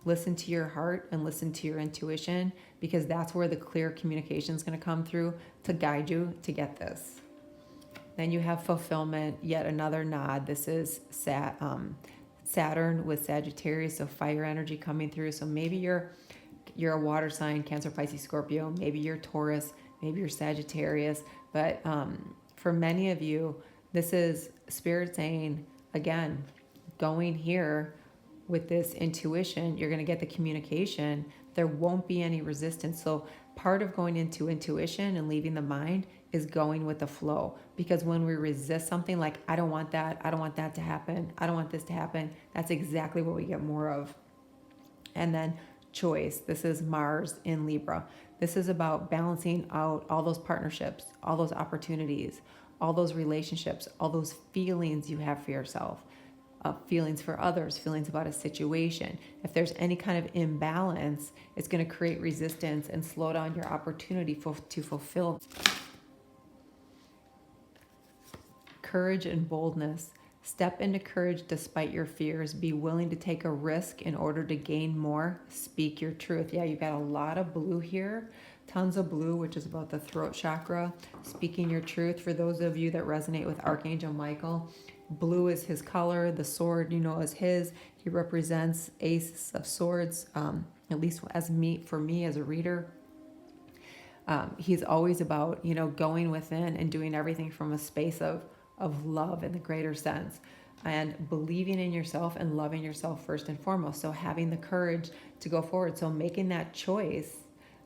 A: listen to your heart and listen to your intuition, because that's where the clear communication is going to come through to guide you to get this. Then you have fulfillment, yet another nod. This is Saturn with Sagittarius, so fire energy coming through. So maybe you're a water sign, Cancer, Pisces, Scorpio. Maybe you're Taurus, maybe you're Sagittarius. But for many of you, this is Spirit saying, again, going here with this intuition, you're going to get the communication. There won't be any resistance. So part of going into intuition and leaving the mind is going with the flow. Because when we resist something like, I don't want that to happen, I don't want this to happen, that's exactly what we get more of. And then choice. This is Mars in Libra. This is about balancing out all those partnerships, all those opportunities, all those relationships, all those feelings you have for yourself. feelings for others, feelings about a situation. If there's any kind of imbalance, it's going to create resistance and slow down your opportunity to fulfill. Courage and boldness. Step into courage despite your fears. Be willing to take a risk in order to gain more. Speak your truth. Yeah, you got a lot of blue here. Tons of blue, which is about the throat chakra. Speaking your truth. For those of you that resonate with Archangel Michael, blue is his color. The sword, is his. He represents Ace of Swords, at least for me as a reader. He's always about, going within and doing everything from a space of love in the greater sense, and believing in yourself and loving yourself first and foremost. So having the courage to go forward. So making that choice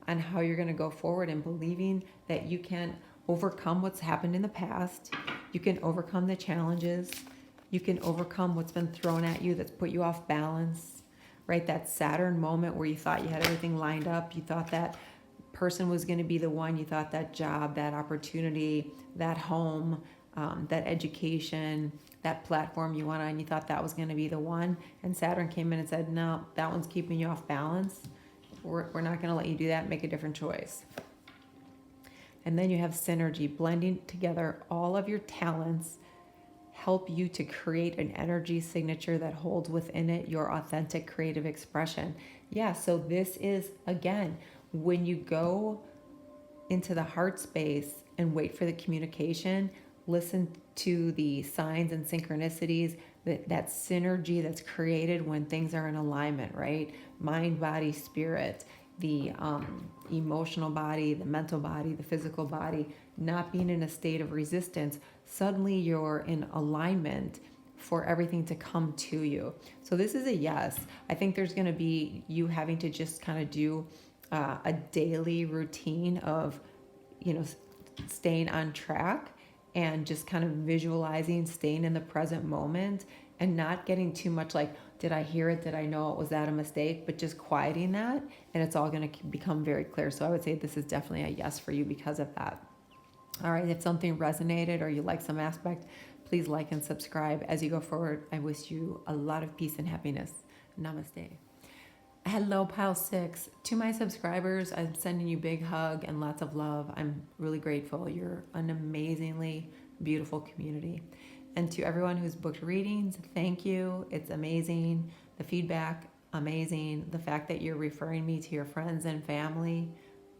A: on how you're going to go forward and believing that you can overcome what's happened in the past. You can overcome the challenges. You can overcome what's been thrown at you that's put you off balance, right? That Saturn moment where you thought you had everything lined up. You thought that person was going to be the one. You thought that job, that opportunity, that home, that education, that platform you went on, you thought that was going to be the one. And Saturn came in and said, no, that one's keeping you off balance. We're not going to let you do that. Make a different choice. And then you have synergy, blending together all of your talents, help you to create an energy signature that holds within it your authentic creative expression. Yeah, so this is, again, when you go into the heart space and wait for the communication, listen to the signs and synchronicities, that synergy that's created when things are in alignment, right? Mind, body, spirit, the emotional body, the mental body, the physical body, not being in a state of resistance. Suddenly you're in alignment for everything to come to you. So this is a yes. I think there's going to be you having to just kind of do a daily routine of, staying on track and just kind of visualizing, staying in the present moment and not getting too much like, did I hear it? Did I know it? Was that a mistake? But just quieting that, and it's all going to become very clear. So I would say this is definitely a yes for you because of that. All right, if something resonated or you like some aspect, please like and subscribe. As you go forward, I wish you a lot of peace and happiness. Namaste. Hello, Pile 6. To my subscribers, I'm sending you a big hug and lots of love. I'm really grateful. You're an amazingly beautiful community. And to everyone who's booked readings, thank you. It's amazing. The feedback, amazing. The fact that you're referring me to your friends and family,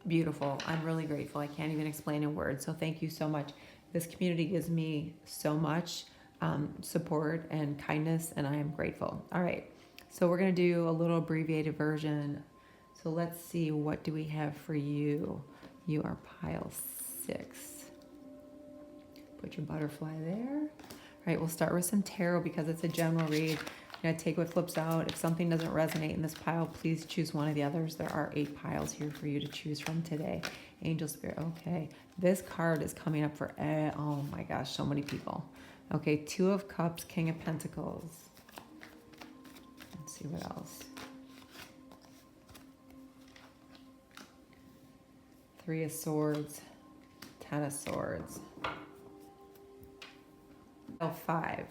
A: beautiful. I'm really grateful. I can't even explain in words. So thank you so much. This community gives me so much support and kindness, and I am grateful. All right. So we're going to do a little abbreviated version. So let's see, what do we have for you? You are Pile 6. Put your butterfly there. All right, we'll start with some tarot because it's a general read. I'm going to take what flips out. If something doesn't resonate in this pile, please choose one of the others. There are 8 piles here for you to choose from today. Angel Spirit, okay. This card is coming up for, oh my gosh, so many people. Okay, 2 of Cups, King of Pentacles. Let's see what else. 3 of Swords, 10 of Swords. 5.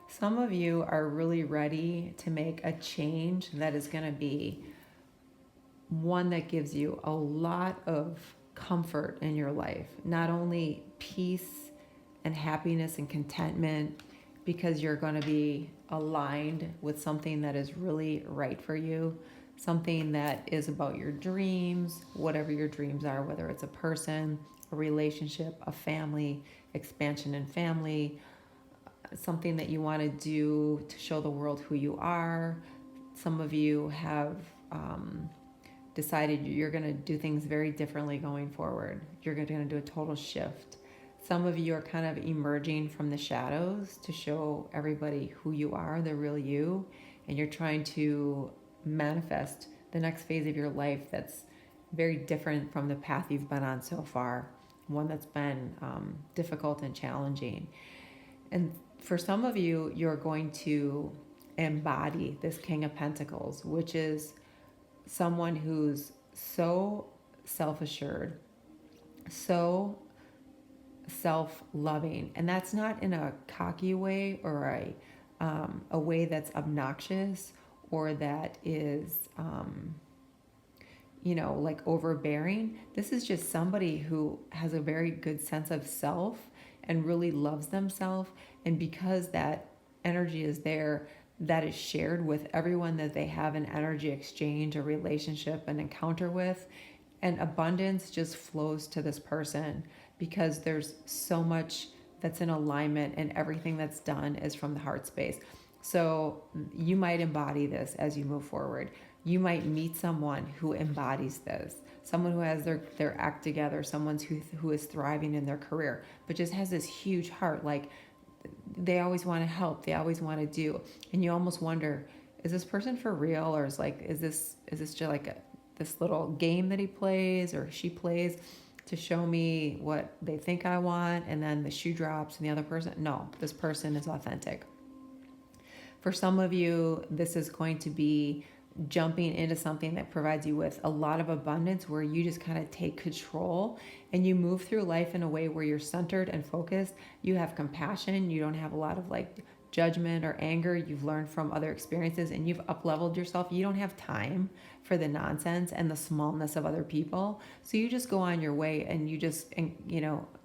A: Some of you are really ready to make a change that is going to be one that gives you a lot of comfort in your life. Not only peace and happiness and contentment, because you're going to be aligned with something that is really right for you, something that is about your dreams, whatever your dreams are, whether it's a person, a relationship, a family, expansion in family, something that you want to do to show the world who you are. Some of you have decided you're going to do things very differently going forward. You're going to do a total shift. Some of you are kind of emerging from the shadows to show everybody who you are, the real you, and you're trying to manifest the next phase of your life that's very different from the path you've been on so far, one that's been difficult and challenging. And for some of you, you're going to embody this King of Pentacles, which is someone who's so self-assured, so self-loving. And that's not in a cocky way or a way that's obnoxious or that is, like overbearing. This is just somebody who has a very good sense of self and really loves themselves. And because that energy is there, that is shared with everyone that they have an energy exchange, a relationship, an encounter with. And abundance just flows to this person because there's so much that's in alignment and everything that's done is from the heart space. So you might embody this as you move forward. You might meet someone who embodies this, someone who has their act together, someone who is thriving in their career, but just has this huge heart. Like they always want to help. They always want to do. And you almost wonder, is this person for real? Or is this just like this little game that he plays or she plays to show me what they think I want? And then the shoe drops and the other person, no, this person is authentic. For some of you, this is going to be jumping into something that provides you with a lot of abundance where you just kind of take control and you move through life in a way where you're centered and focused. You have compassion. You don't have a lot of like judgment or anger. You've learned from other experiences and you've up-leveled yourself. You don't have time for the nonsense and the smallness of other people. So you just go on your way and you just,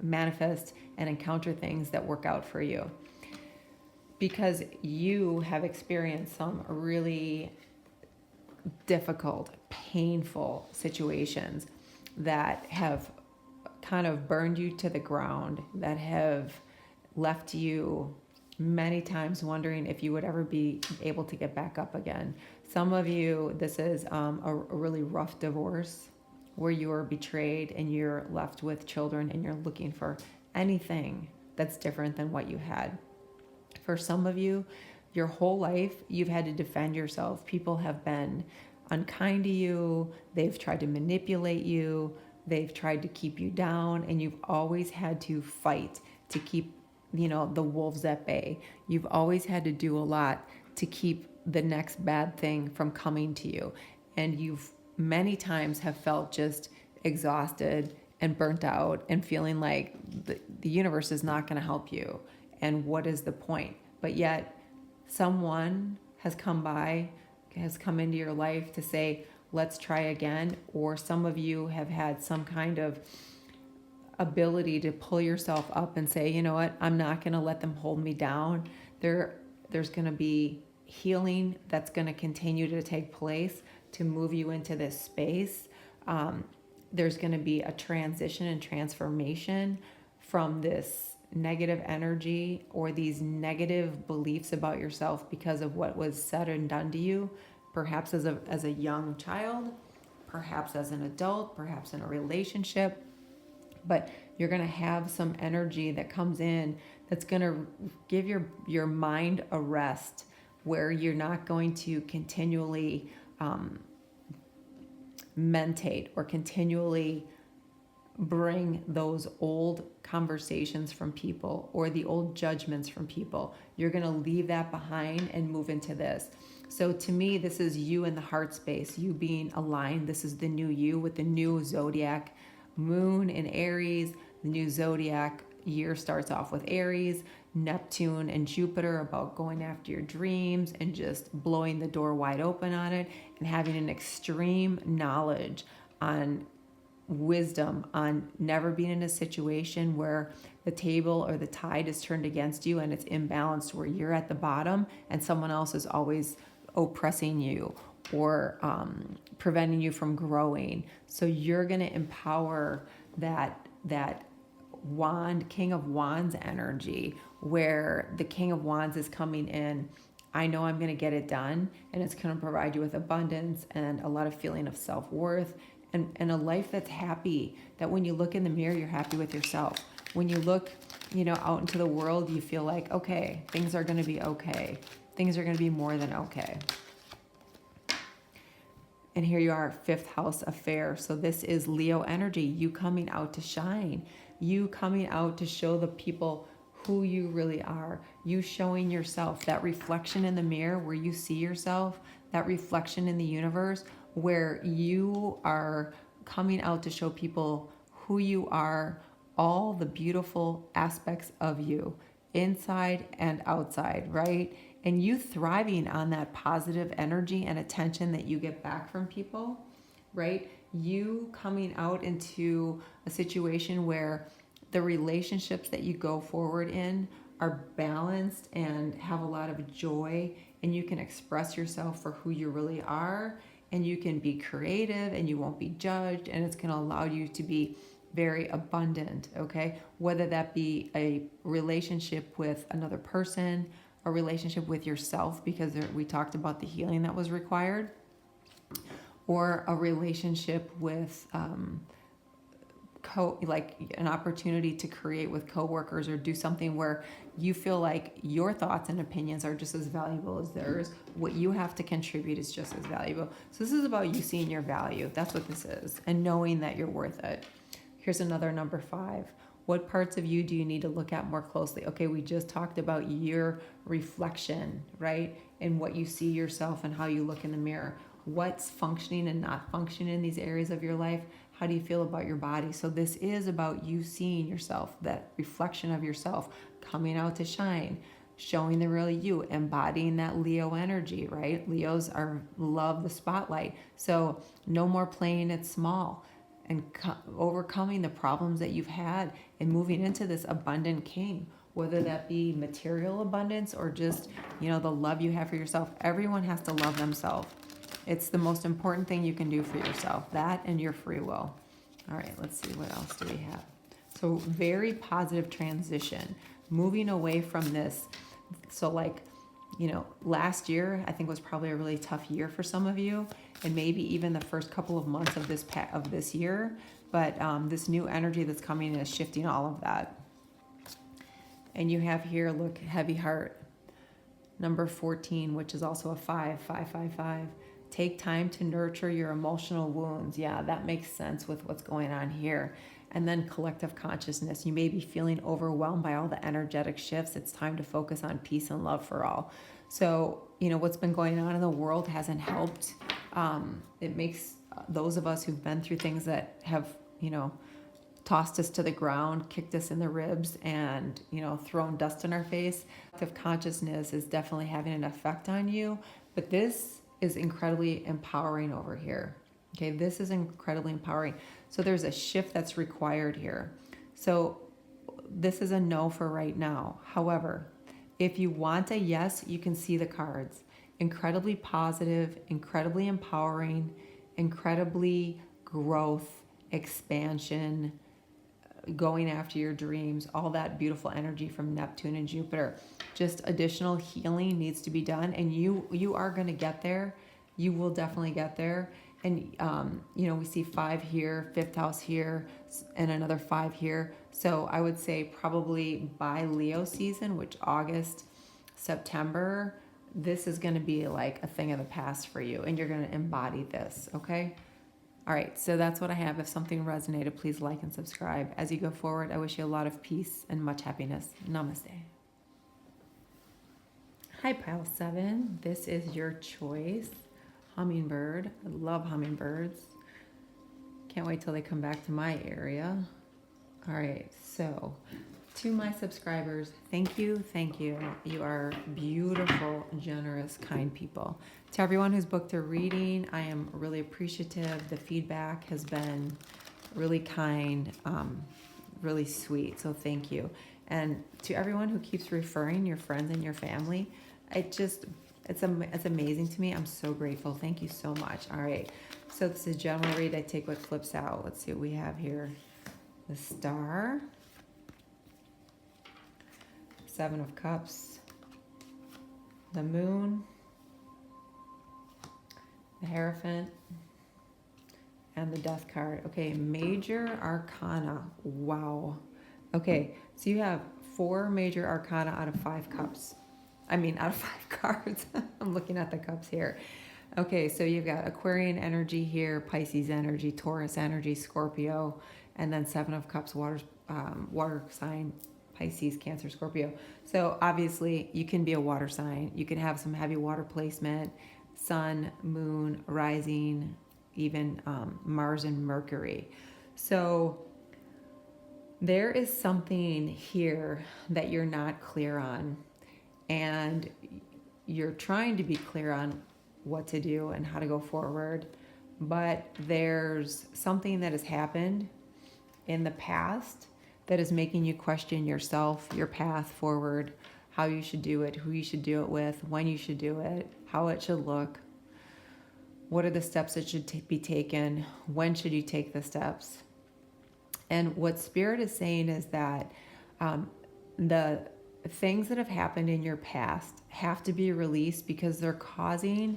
A: manifest and encounter things that work out for you because you have experienced some really difficult, painful situations that have kind of burned you to the ground, that have left you many times wondering if you would ever be able to get back up again. Some of you, this is a really rough divorce where you are betrayed and you're left with children and you're looking for anything that's different than what you had. For some of you, your whole life, you've had to defend yourself. People have been unkind to you. They've tried to manipulate you. They've tried to keep you down. And you've always had to fight to keep, the wolves at bay. You've always had to do a lot to keep the next bad thing from coming to you. And you've many times have felt just exhausted and burnt out and feeling like the universe is not going to help you. And what is the point? But yet someone has come into your life to say, let's try again. Or some of you have had some kind of ability to pull yourself up and say, you know what, I'm not going to let them hold me down. There's going to be healing that's going to continue to take place to move you into this space. There's going to be a transition and transformation from this negative energy or these negative beliefs about yourself because of what was said and done to you, perhaps as a young child, perhaps as an adult, perhaps in a relationship. But you're going to have some energy that comes in that's going to give your mind a rest where you're not going to continually mentate or continually bring those old conversations from people or the old judgments from people. You're going to leave that behind and move into this. So to me, this is you in the heart space, you being aligned. This is the new you with the new zodiac moon in Aries. The new zodiac year starts off with Aries, Neptune and Jupiter about going after your dreams and just blowing the door wide open on it and having an extreme knowledge on wisdom on never being in a situation where the table or the tide is turned against you and it's imbalanced where you're at the bottom and someone else is always oppressing you or preventing you from growing. So you're going to empower that wand, King of Wands energy, where the King of Wands is coming in. I know I'm going to get it done, and it's going to provide you with abundance and a lot of feeling of self-worth and a life that's happy, that when you look in the mirror, you're happy with yourself. When you look, out into the world, you feel like, okay, things are going to be okay. Things are going to be more than okay. And here you are, 5th house affair. So this is Leo energy, you coming out to shine, you coming out to show the people who you really are, you showing yourself, that reflection in the mirror where you see yourself, that reflection in the universe where you are coming out to show people who you are all the beautiful aspects of you, inside and outside, right? And you thriving on that positive energy and attention that you get back from people, right? You coming out into a situation where the relationships that you go forward in are balanced and have a lot of joy, and you can express yourself for who you really are, and you can be creative and you won't be judged, and it's going to allow you to be very abundant, okay? Whether that be a relationship with another person, a relationship with yourself, because we talked about the healing that was required, or a relationship with like an opportunity to create with coworkers, or do something where you feel like your thoughts and opinions are just as valuable as theirs. What you have to contribute is just as valuable. So this is about you seeing your value. That's what this is, and knowing that you're worth it. Here's another number 5. What parts of you do you need to look at more closely? Okay, we just talked about your reflection, right? And what you see yourself and how you look in the mirror. What's functioning and not functioning in these areas of your life? How do you feel about your body? So this is about you seeing yourself, that reflection of yourself coming out to shine, showing the real you, embodying that Leo energy, right? Leos love the spotlight. So no more playing it small, and overcoming the problems that you've had and moving into this abundant king, whether that be material abundance or just, the love you have for yourself. Everyone has to love themselves. It's the most important thing you can do for yourself, that and your free will. All right, let's see, what else do we have? So very positive transition, moving away from this. So like, last year I think was probably a really tough year for some of you, and maybe even the first couple of months of this year. But this new energy that's coming is shifting all of that. And you have here, look, heavy heart, number 14, which is also a 5. Take time to nurture your emotional wounds. Yeah, that makes sense with what's going on here. And then collective consciousness. You may be feeling overwhelmed by all the energetic shifts. It's time to focus on peace and love for all. So, what's been going on in the world hasn't helped. It makes those of us who've been through things that have, tossed us to the ground, kicked us in the ribs, and, thrown dust in our face. Collective consciousness is definitely having an effect on you. But this is incredibly empowering over here. Okay, this is incredibly empowering. So there's a shift that's required here. So this is a no for right now. However, if you want a yes, you can see the cards. Incredibly positive, incredibly empowering, incredibly growth, expansion, going after your dreams, all that beautiful energy from Neptune and Jupiter. Just additional healing needs to be done, and you are going to get there. You will definitely get there. And we see 5 here, 5th house here, and another 5 here. So I would say probably by Leo season, which August, September, this is going to be like a thing of the past for you, and you're going to embody this. Okay. All right, so that's what I have. If something resonated, please like and subscribe. As you go forward, I wish you a lot of peace and much happiness. Namaste. Hi, Pile 7. This is your choice. Hummingbird. I love hummingbirds. Can't wait till they come back to my area. All right, so to my subscribers, thank you. You are beautiful, generous, kind people. To everyone who's booked a reading, I am really appreciative. The feedback has been really kind, really sweet, so thank you. And to everyone who keeps referring your friends and your family, it's amazing to me. I'm so grateful. Thank you so much. All right, so this is a general read. I take what flips out. Let's see what we have here. The Star, 7 of Cups, the Moon, the Hierophant, and the Death card. Okay, Major Arcana. Wow. Okay, so you have 4 Major Arcana out of 5 cups. Out of 5 cards. I'm looking at the cups here. Okay, so you've got Aquarian energy here, Pisces energy, Taurus energy, Scorpio, and then 7 of Cups, water sign, Pisces, Cancer, Scorpio. So obviously you can be a water sign. You can have some heavy water placement, Sun, Moon, rising, even Mars and Mercury. So There is something here that you're not clear on, and you're trying to be clear on what to do and how to go forward, but there's something that has happened in the past that is making you question yourself, your path forward, how you should do it, who you should do it with, when you should do it, how it should look, what are the steps that should be taken, when should you take the steps. And what Spirit is saying is that the things that have happened in your past have to be released because they're causing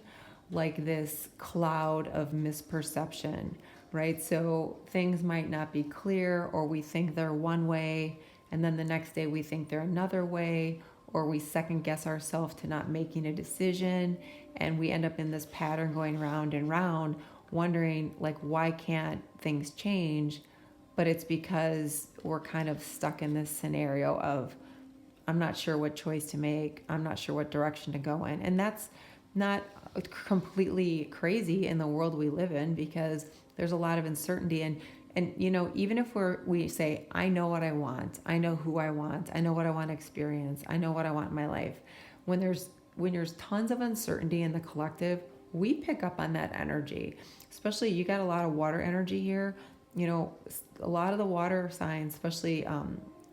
A: like this cloud of misperception, right? So things might not be clear, or we think they're one way, and then the next day we think they're another way, or we second guess ourselves to not making a decision, and we end up in this pattern going round and round, wondering like, why can't things change? But it's because we're kind of stuck in this scenario of, I'm not sure what choice to make. I'm not sure what direction to go in. And that's not completely crazy in the world we live in, because there's a lot of uncertainty. And you know, even if we say, I know what I want, I know who I want, I know what I want to experience, I know what I want in my life. When there's tons of uncertainty in the collective, we pick up on that energy. Especially, you got a lot of water energy here. You know, a lot of the water signs, especially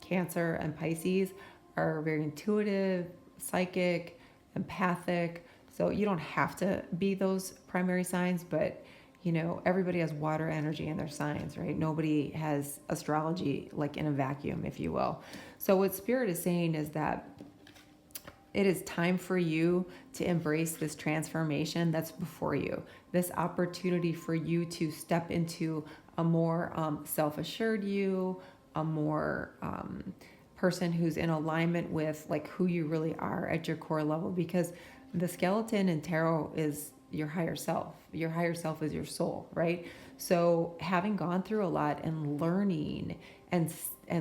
A: Cancer and Pisces, are very intuitive, psychic, empathic. So you don't have to be those primary signs, but you know, everybody has water energy in their signs, right? Nobody has astrology like in a vacuum, if you will. So what Spirit is saying is that it is time for you to embrace this transformation that's before you, this opportunity for you to step into a more self-assured you, a more person who's in alignment with like who you really are at your core level. Because the skeleton in tarot is your higher self. Your higher self is your soul, right? So having gone through a lot and learning and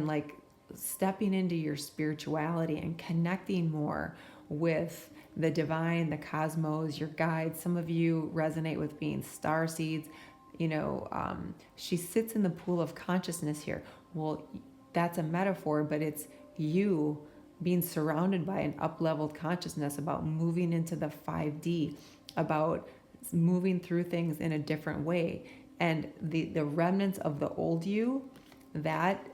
A: like stepping into your spirituality and connecting more with the divine, the cosmos, your guides. Some of you resonate with being starseeds. You know, she sits in the pool of consciousness here. Well, that's a metaphor, but it's you being surrounded by an up-leveled consciousness, about moving into the 5D, about moving through things in a different way. And the remnants of the old you, that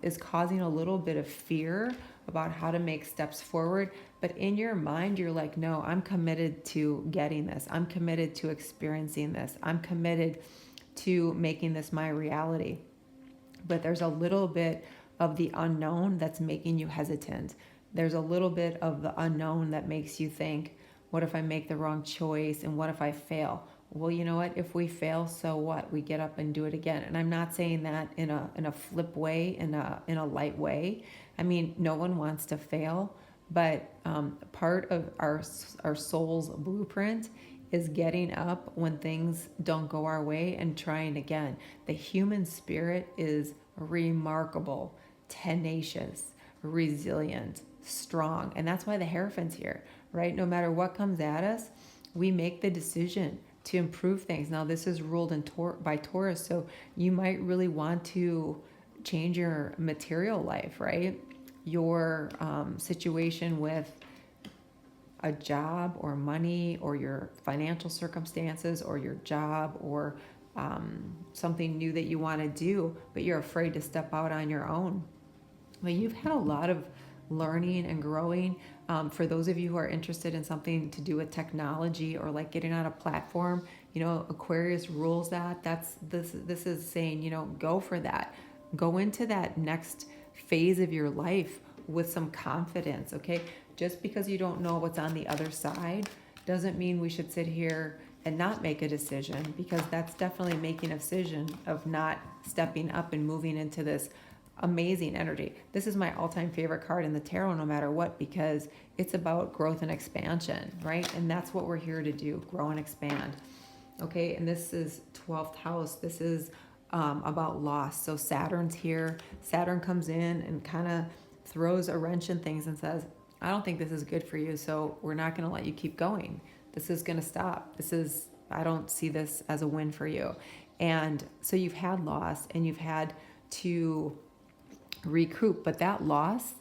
A: is causing a little bit of fear about how to make steps forward. But in your mind, you're like, no, I'm committed to getting this. I'm committed to experiencing this. I'm committed to making this my reality. But there's a little bit of the unknown that's making you hesitant. There's a little bit of the unknown that makes you think, what if I make the wrong choice? And what if I fail? Well, you know what? If we fail, so what? We get up and do it again. And I'm not saying that in a flip way, in a light way. I mean, no one wants to fail, but part of our soul's blueprint is getting up when things don't go our way and trying again. The human spirit is remarkable, tenacious, resilient, strong. And that's why the Hierophant's here, right? No matter what comes at us, we make the decision to improve things. Now, this is ruled by Taurus, so you might really want to change your material life, right? Your situation with a job or money, or your financial circumstances, or your job, or something new that you want to do, but you're afraid to step out on your own. Well, you've had a lot of learning and growing. For those of you who are interested in something to do with technology, or like getting on a platform, you know, Aquarius rules that. This is saying, you know, go for that. Go into that next phase of your life with some confidence, okay? Just because you don't know what's on the other side doesn't mean we should sit here and not make a decision, because that's definitely making a decision of not stepping up and moving into this amazing energy. This is my all-time favorite card in the tarot, no matter what, because it's about growth and expansion, right? And that's what we're here to do, grow and expand. Okay, and this is 12th house. This is about loss. So Saturn's here. Saturn comes in and kind of throws a wrench in things and says, I don't think this is good for you, so we're not going to let you keep going. This is going to stop. I don't see this as a win for you. And so you've had loss, and you've had to recoup. But that loss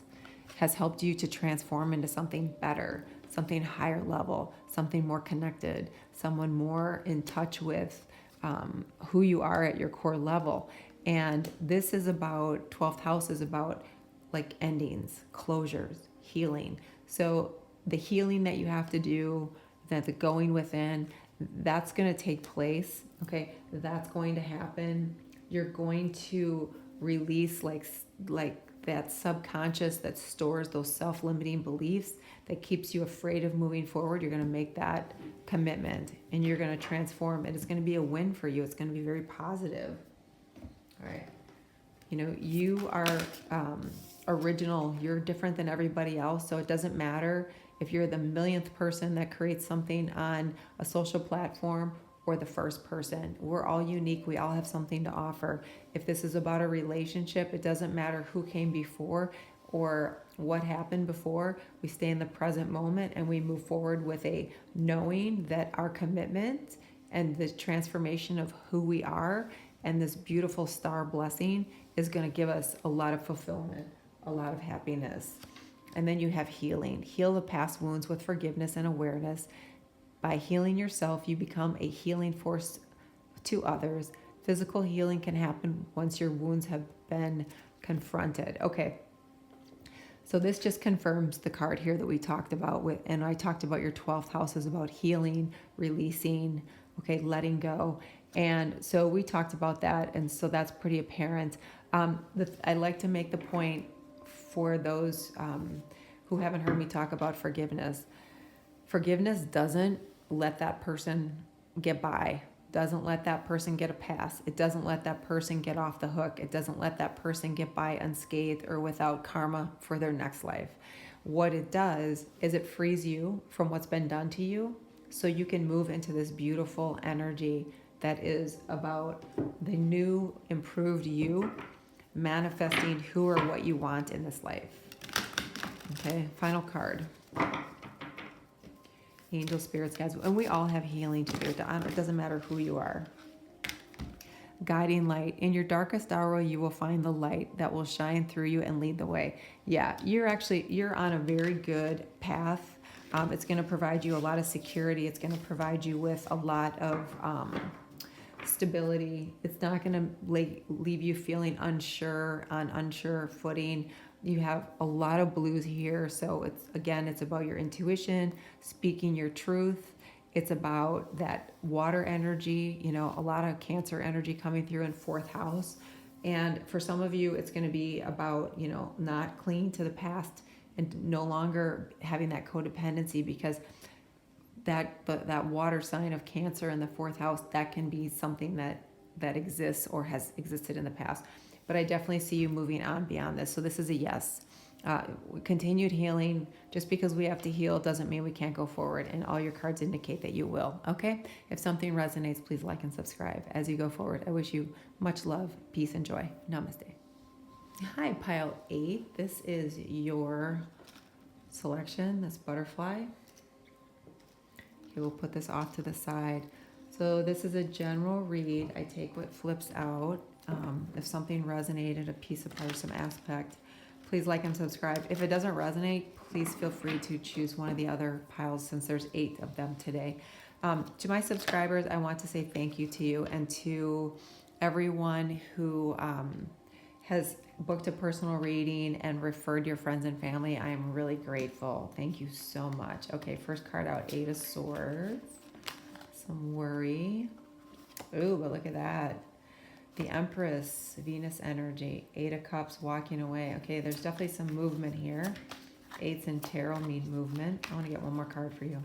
A: has helped you to transform into something better, something higher level, something more connected, someone more in touch with who you are at your core level. And this is about, 12th house is about like endings, closures, healing. So the healing that you have to do, that the going within, that's going to take place. Okay, that's going to happen. You're going to release like that subconscious that stores those self-limiting beliefs that keeps you afraid of moving forward. You're going to make that commitment and you're going to transform it. It's going to be a win for you. It's going to be very positive. All right. You know, you are original. You're different than everybody else. So it doesn't matter if you're the millionth person that creates something on a social platform or the first person. We're all unique. We all have something to offer. If this is about a relationship, it doesn't matter who came before or what happened before. We stay in the present moment and we move forward with a knowing that our commitment and the transformation of who we are and this beautiful star blessing is going to give us a lot of fulfillment, a lot of happiness. And then you have healing. Heal the past wounds with forgiveness and awareness. By healing yourself, you become a healing force to others. Physical healing can happen once your wounds have been confronted. Okay. So this just confirms the card here that we talked about with, and I talked about your 12th house is about healing, releasing, okay, letting go. And so we talked about that. And so that's pretty apparent. I like to make the point for those who haven't heard me talk about forgiveness. Forgiveness doesn't let that person get by, doesn't let that person get a pass. It doesn't let that person get off the hook. It doesn't let that person get by unscathed or without karma for their next life. What it does is it frees you from what's been done to you so you can move into this beautiful energy that is about the new, improved you, manifesting who or what you want in this life. Okay, final card. Angel, spirits, guides, and we all have healing to do. It doesn't matter who you are. Guiding light. In your darkest hour, you will find the light that will shine through you and lead the way. Yeah, you're on a very good path. It's going to provide you a lot of security. It's going to provide you with a lot of stability. It's not going to leave you feeling unsure, on unsure footing. You have a lot of blues here. So it's about your intuition, speaking your truth. It's about that water energy, a lot of Cancer energy coming through in 4th house. And for some of you, it's going to be about, not clinging to the past and no longer having that codependency, because that water sign of Cancer in the 4th house, that can be something that exists or has existed in the past. But I definitely see you moving on beyond this. So this is a yes. Continued healing. Just because we have to heal doesn't mean we can't go forward. And all your cards indicate that you will. Okay? If something resonates, please like and subscribe as you go forward. I wish you much love, peace, and joy. Namaste. Hi, pile 8. This is your selection, this butterfly. Okay, we'll put this off to the side. So this is a general read. I take what flips out. If something resonated, a piece of part or some aspect, please like and subscribe. If it doesn't resonate, please feel free to choose one of the other piles since there's 8 of them today. To my subscribers, I want to say thank you to you, and to everyone who has booked a personal reading and referred your friends and family. I am really grateful. Thank you so much. Okay, first card out, 8 of Swords. Some worry. Ooh, but look at that. The Empress, Venus energy, 8 of Cups, walking away. Okay, there's definitely some movement here. 8s in tarot mean movement. I want to get one more card for you.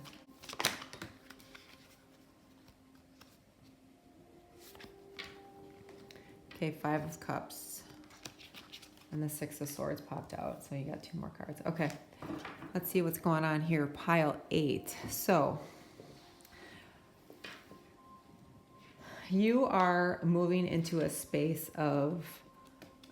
A: Okay, 5 of Cups. And the 6 of Swords popped out, so you got 2 more cards. Okay, let's see what's going on here. Pile 8. So you are moving into a space of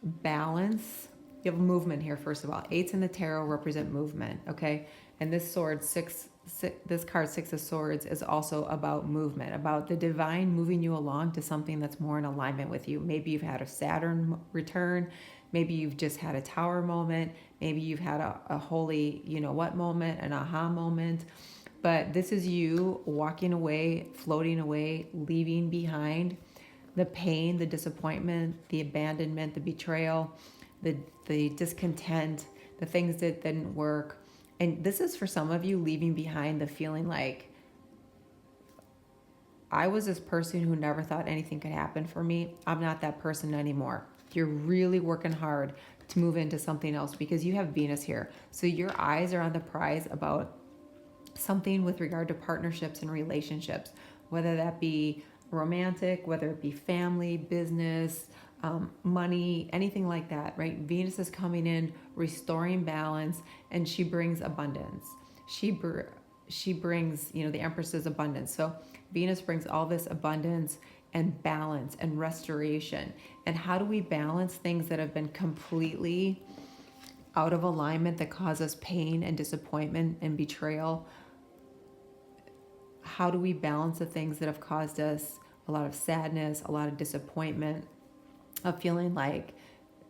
A: balance. You have movement here, first of all. 8s in the tarot represent movement, okay? And this sword, this card, 6 of Swords, is also about movement, about the divine moving you along to something that's more in alignment with you. Maybe you've had a Saturn return. Maybe you've just had a tower moment. Maybe you've had a holy, you know what moment, an aha moment. But this is you walking away, floating away, leaving behind the pain, the disappointment, the abandonment, the betrayal, the discontent, the things that didn't work. And this is for some of you leaving behind the feeling like, I was this person who never thought anything could happen for me. I'm not that person anymore. You're really working hard to move into something else because you have Venus here. So your eyes are on the prize about something with regard to partnerships and relationships, whether that be romantic, whether it be family, business, money, anything like that, right? Venus is coming in, restoring balance, and she brings abundance. She brings, you know, the Empress is abundance. So Venus brings all this abundance and balance and restoration. And how do we balance things that have been completely out of alignment that cause us pain and disappointment and betrayal? How do we balance the things that have caused us a lot of sadness, a lot of disappointment, of feeling like,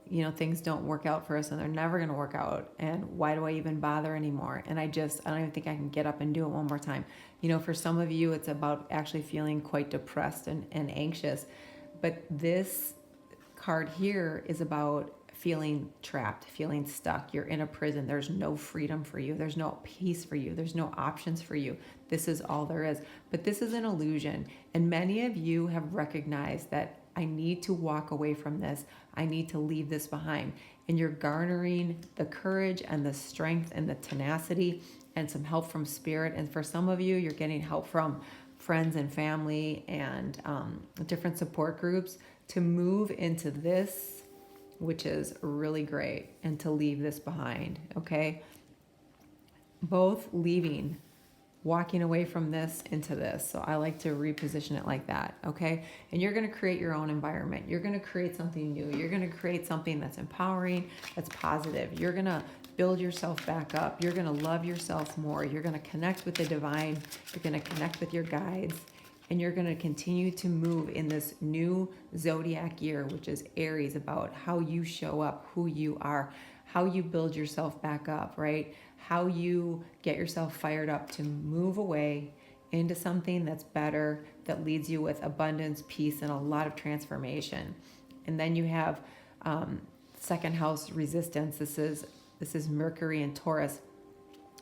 A: you know, things don't work out for us and they're never going to work out, and why do I even bother anymore? And I don't even think I can get up and do it one more time. You know, for some of you, it's about actually feeling quite depressed and anxious. But this card here is about feeling trapped, feeling stuck. You're in a prison. There's no freedom for you. There's no peace for you. There's no options for you. This is all there is. But this is an illusion. And many of you have recognized that I need to walk away from this. I need to leave this behind. And you're garnering the courage and the strength and the tenacity and some help from spirit. And for some of you, you're getting help from friends and family and different support groups to move into this, which is really great, and to leave this behind, okay? Both leaving, walking away from this into this. So I like to reposition it like that, okay? And you're going to create your own environment. You're going to create something new. You're going to create something that's empowering, that's positive. You're going to build yourself back up. You're going to love yourself more. You're going to connect with the divine. You're going to connect with your guides. And you're going to continue to move in this new zodiac year, which is Aries, about how you show up, who you are, how you build yourself back up, right? How you get yourself fired up to move away into something that's better, that leads you with abundance, peace, and a lot of transformation. And then you have second house resistance. This is Mercury and Taurus.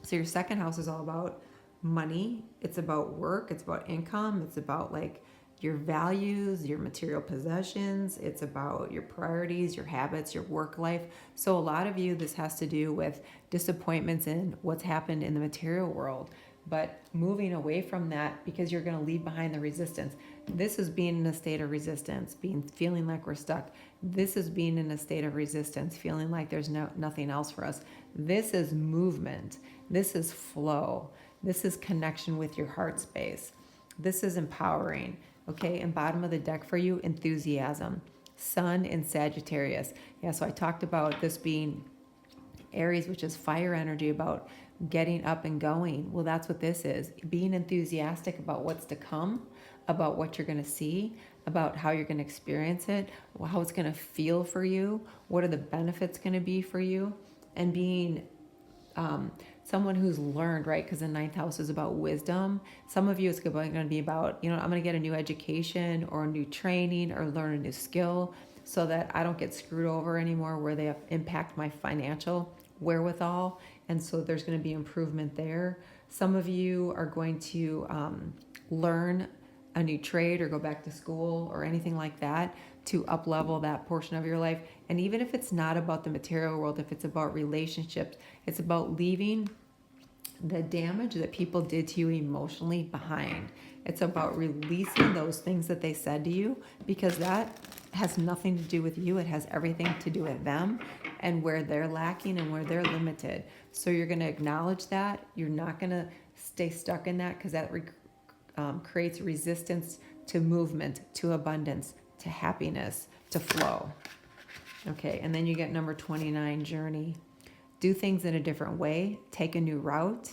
A: So your second house is all about money. It's about work. It's about income. It's about like your values, your material possessions. It's about your priorities, your habits, your work life. So a lot of you, this has to do with disappointments in what's happened in the material world, but moving away from that because you're going to leave behind the resistance. This is being in a state of resistance, feeling like we're stuck. This is being in a state of resistance, feeling like there's nothing else for us. This is movement. This is flow. This is connection with your heart space. This is empowering. Okay, and bottom of the deck for you, enthusiasm. Sun in Sagittarius. Yeah, so I talked about this being Aries, which is fire energy, about getting up and going. Well, that's what this is. Being enthusiastic about what's to come, about what you're going to see, about how you're going to experience it, how it's going to feel for you, what are the benefits going to be for you, and being someone who's learned, right? Because the ninth house is about wisdom. Some of you, it's going to be about, I'm going to get a new education or a new training or learn a new skill so that I don't get screwed over anymore where they impact my financial wherewithal. And so there's going to be improvement there. Some of you are going to learn a new trade or go back to school or anything like that to up level that portion of your life. And even if it's not about the material world, if it's about relationships, it's about leaving the damage that people did to you emotionally behind. It's about releasing those things that they said to you, because that has nothing to do with you. It has everything to do with them and where they're lacking and where they're limited. So you're going to acknowledge that. You're not going to stay stuck in that, because that creates resistance to movement, to abundance, to happiness, to flow. Okay, and then you get number 29, journey. Do things in a different way. Take a new route.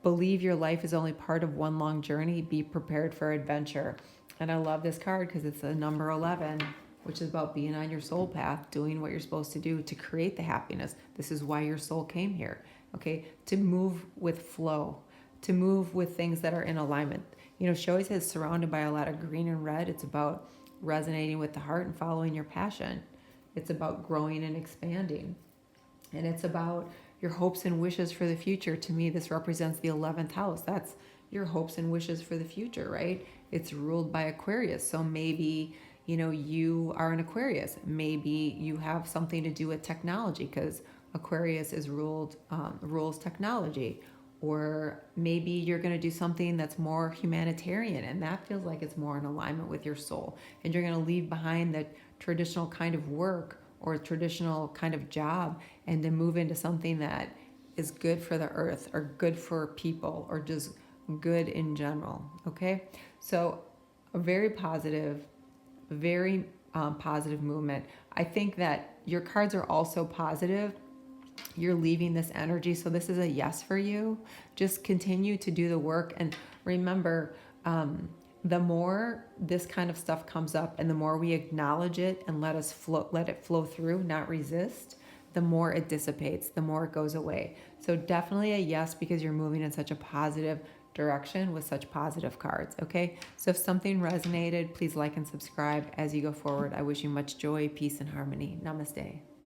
A: Believe your life is only part of one long journey. Be prepared for adventure. And I love this card because it's the number 11. which is about being on your soul path, doing what you're supposed to do to create the happiness. This is why your soul came here, okay? To move with flow, to move with things that are in alignment. You know, she always says surrounded by a lot of green and red. It's about resonating with the heart and following your passion. It's about growing and expanding. And it's about your hopes and wishes for the future. To me, this represents the 11th house. That's your hopes and wishes for the future, right? It's ruled by Aquarius. So maybe, you know, you are an Aquarius. Maybe you have something to do with technology because Aquarius is rules technology. Or maybe you're going to do something that's more humanitarian, and that feels like it's more in alignment with your soul. And you're going to leave behind the traditional kind of work or traditional kind of job and to move into something that is good for the earth or good for people or just good in general. Okay, so a very positive movement. I think that your cards are also positive. You're leaving this energy, so this is a yes for you. Just continue to do the work, and remember, the more this kind of stuff comes up and the more we acknowledge it and let it flow through, not resist, the more it dissipates, the more it goes away. So definitely a yes, because you're moving in such a positive direction with such positive cards. Okay, so if something resonated, please like and subscribe as you go forward. I wish you much joy, peace, and harmony. Namaste.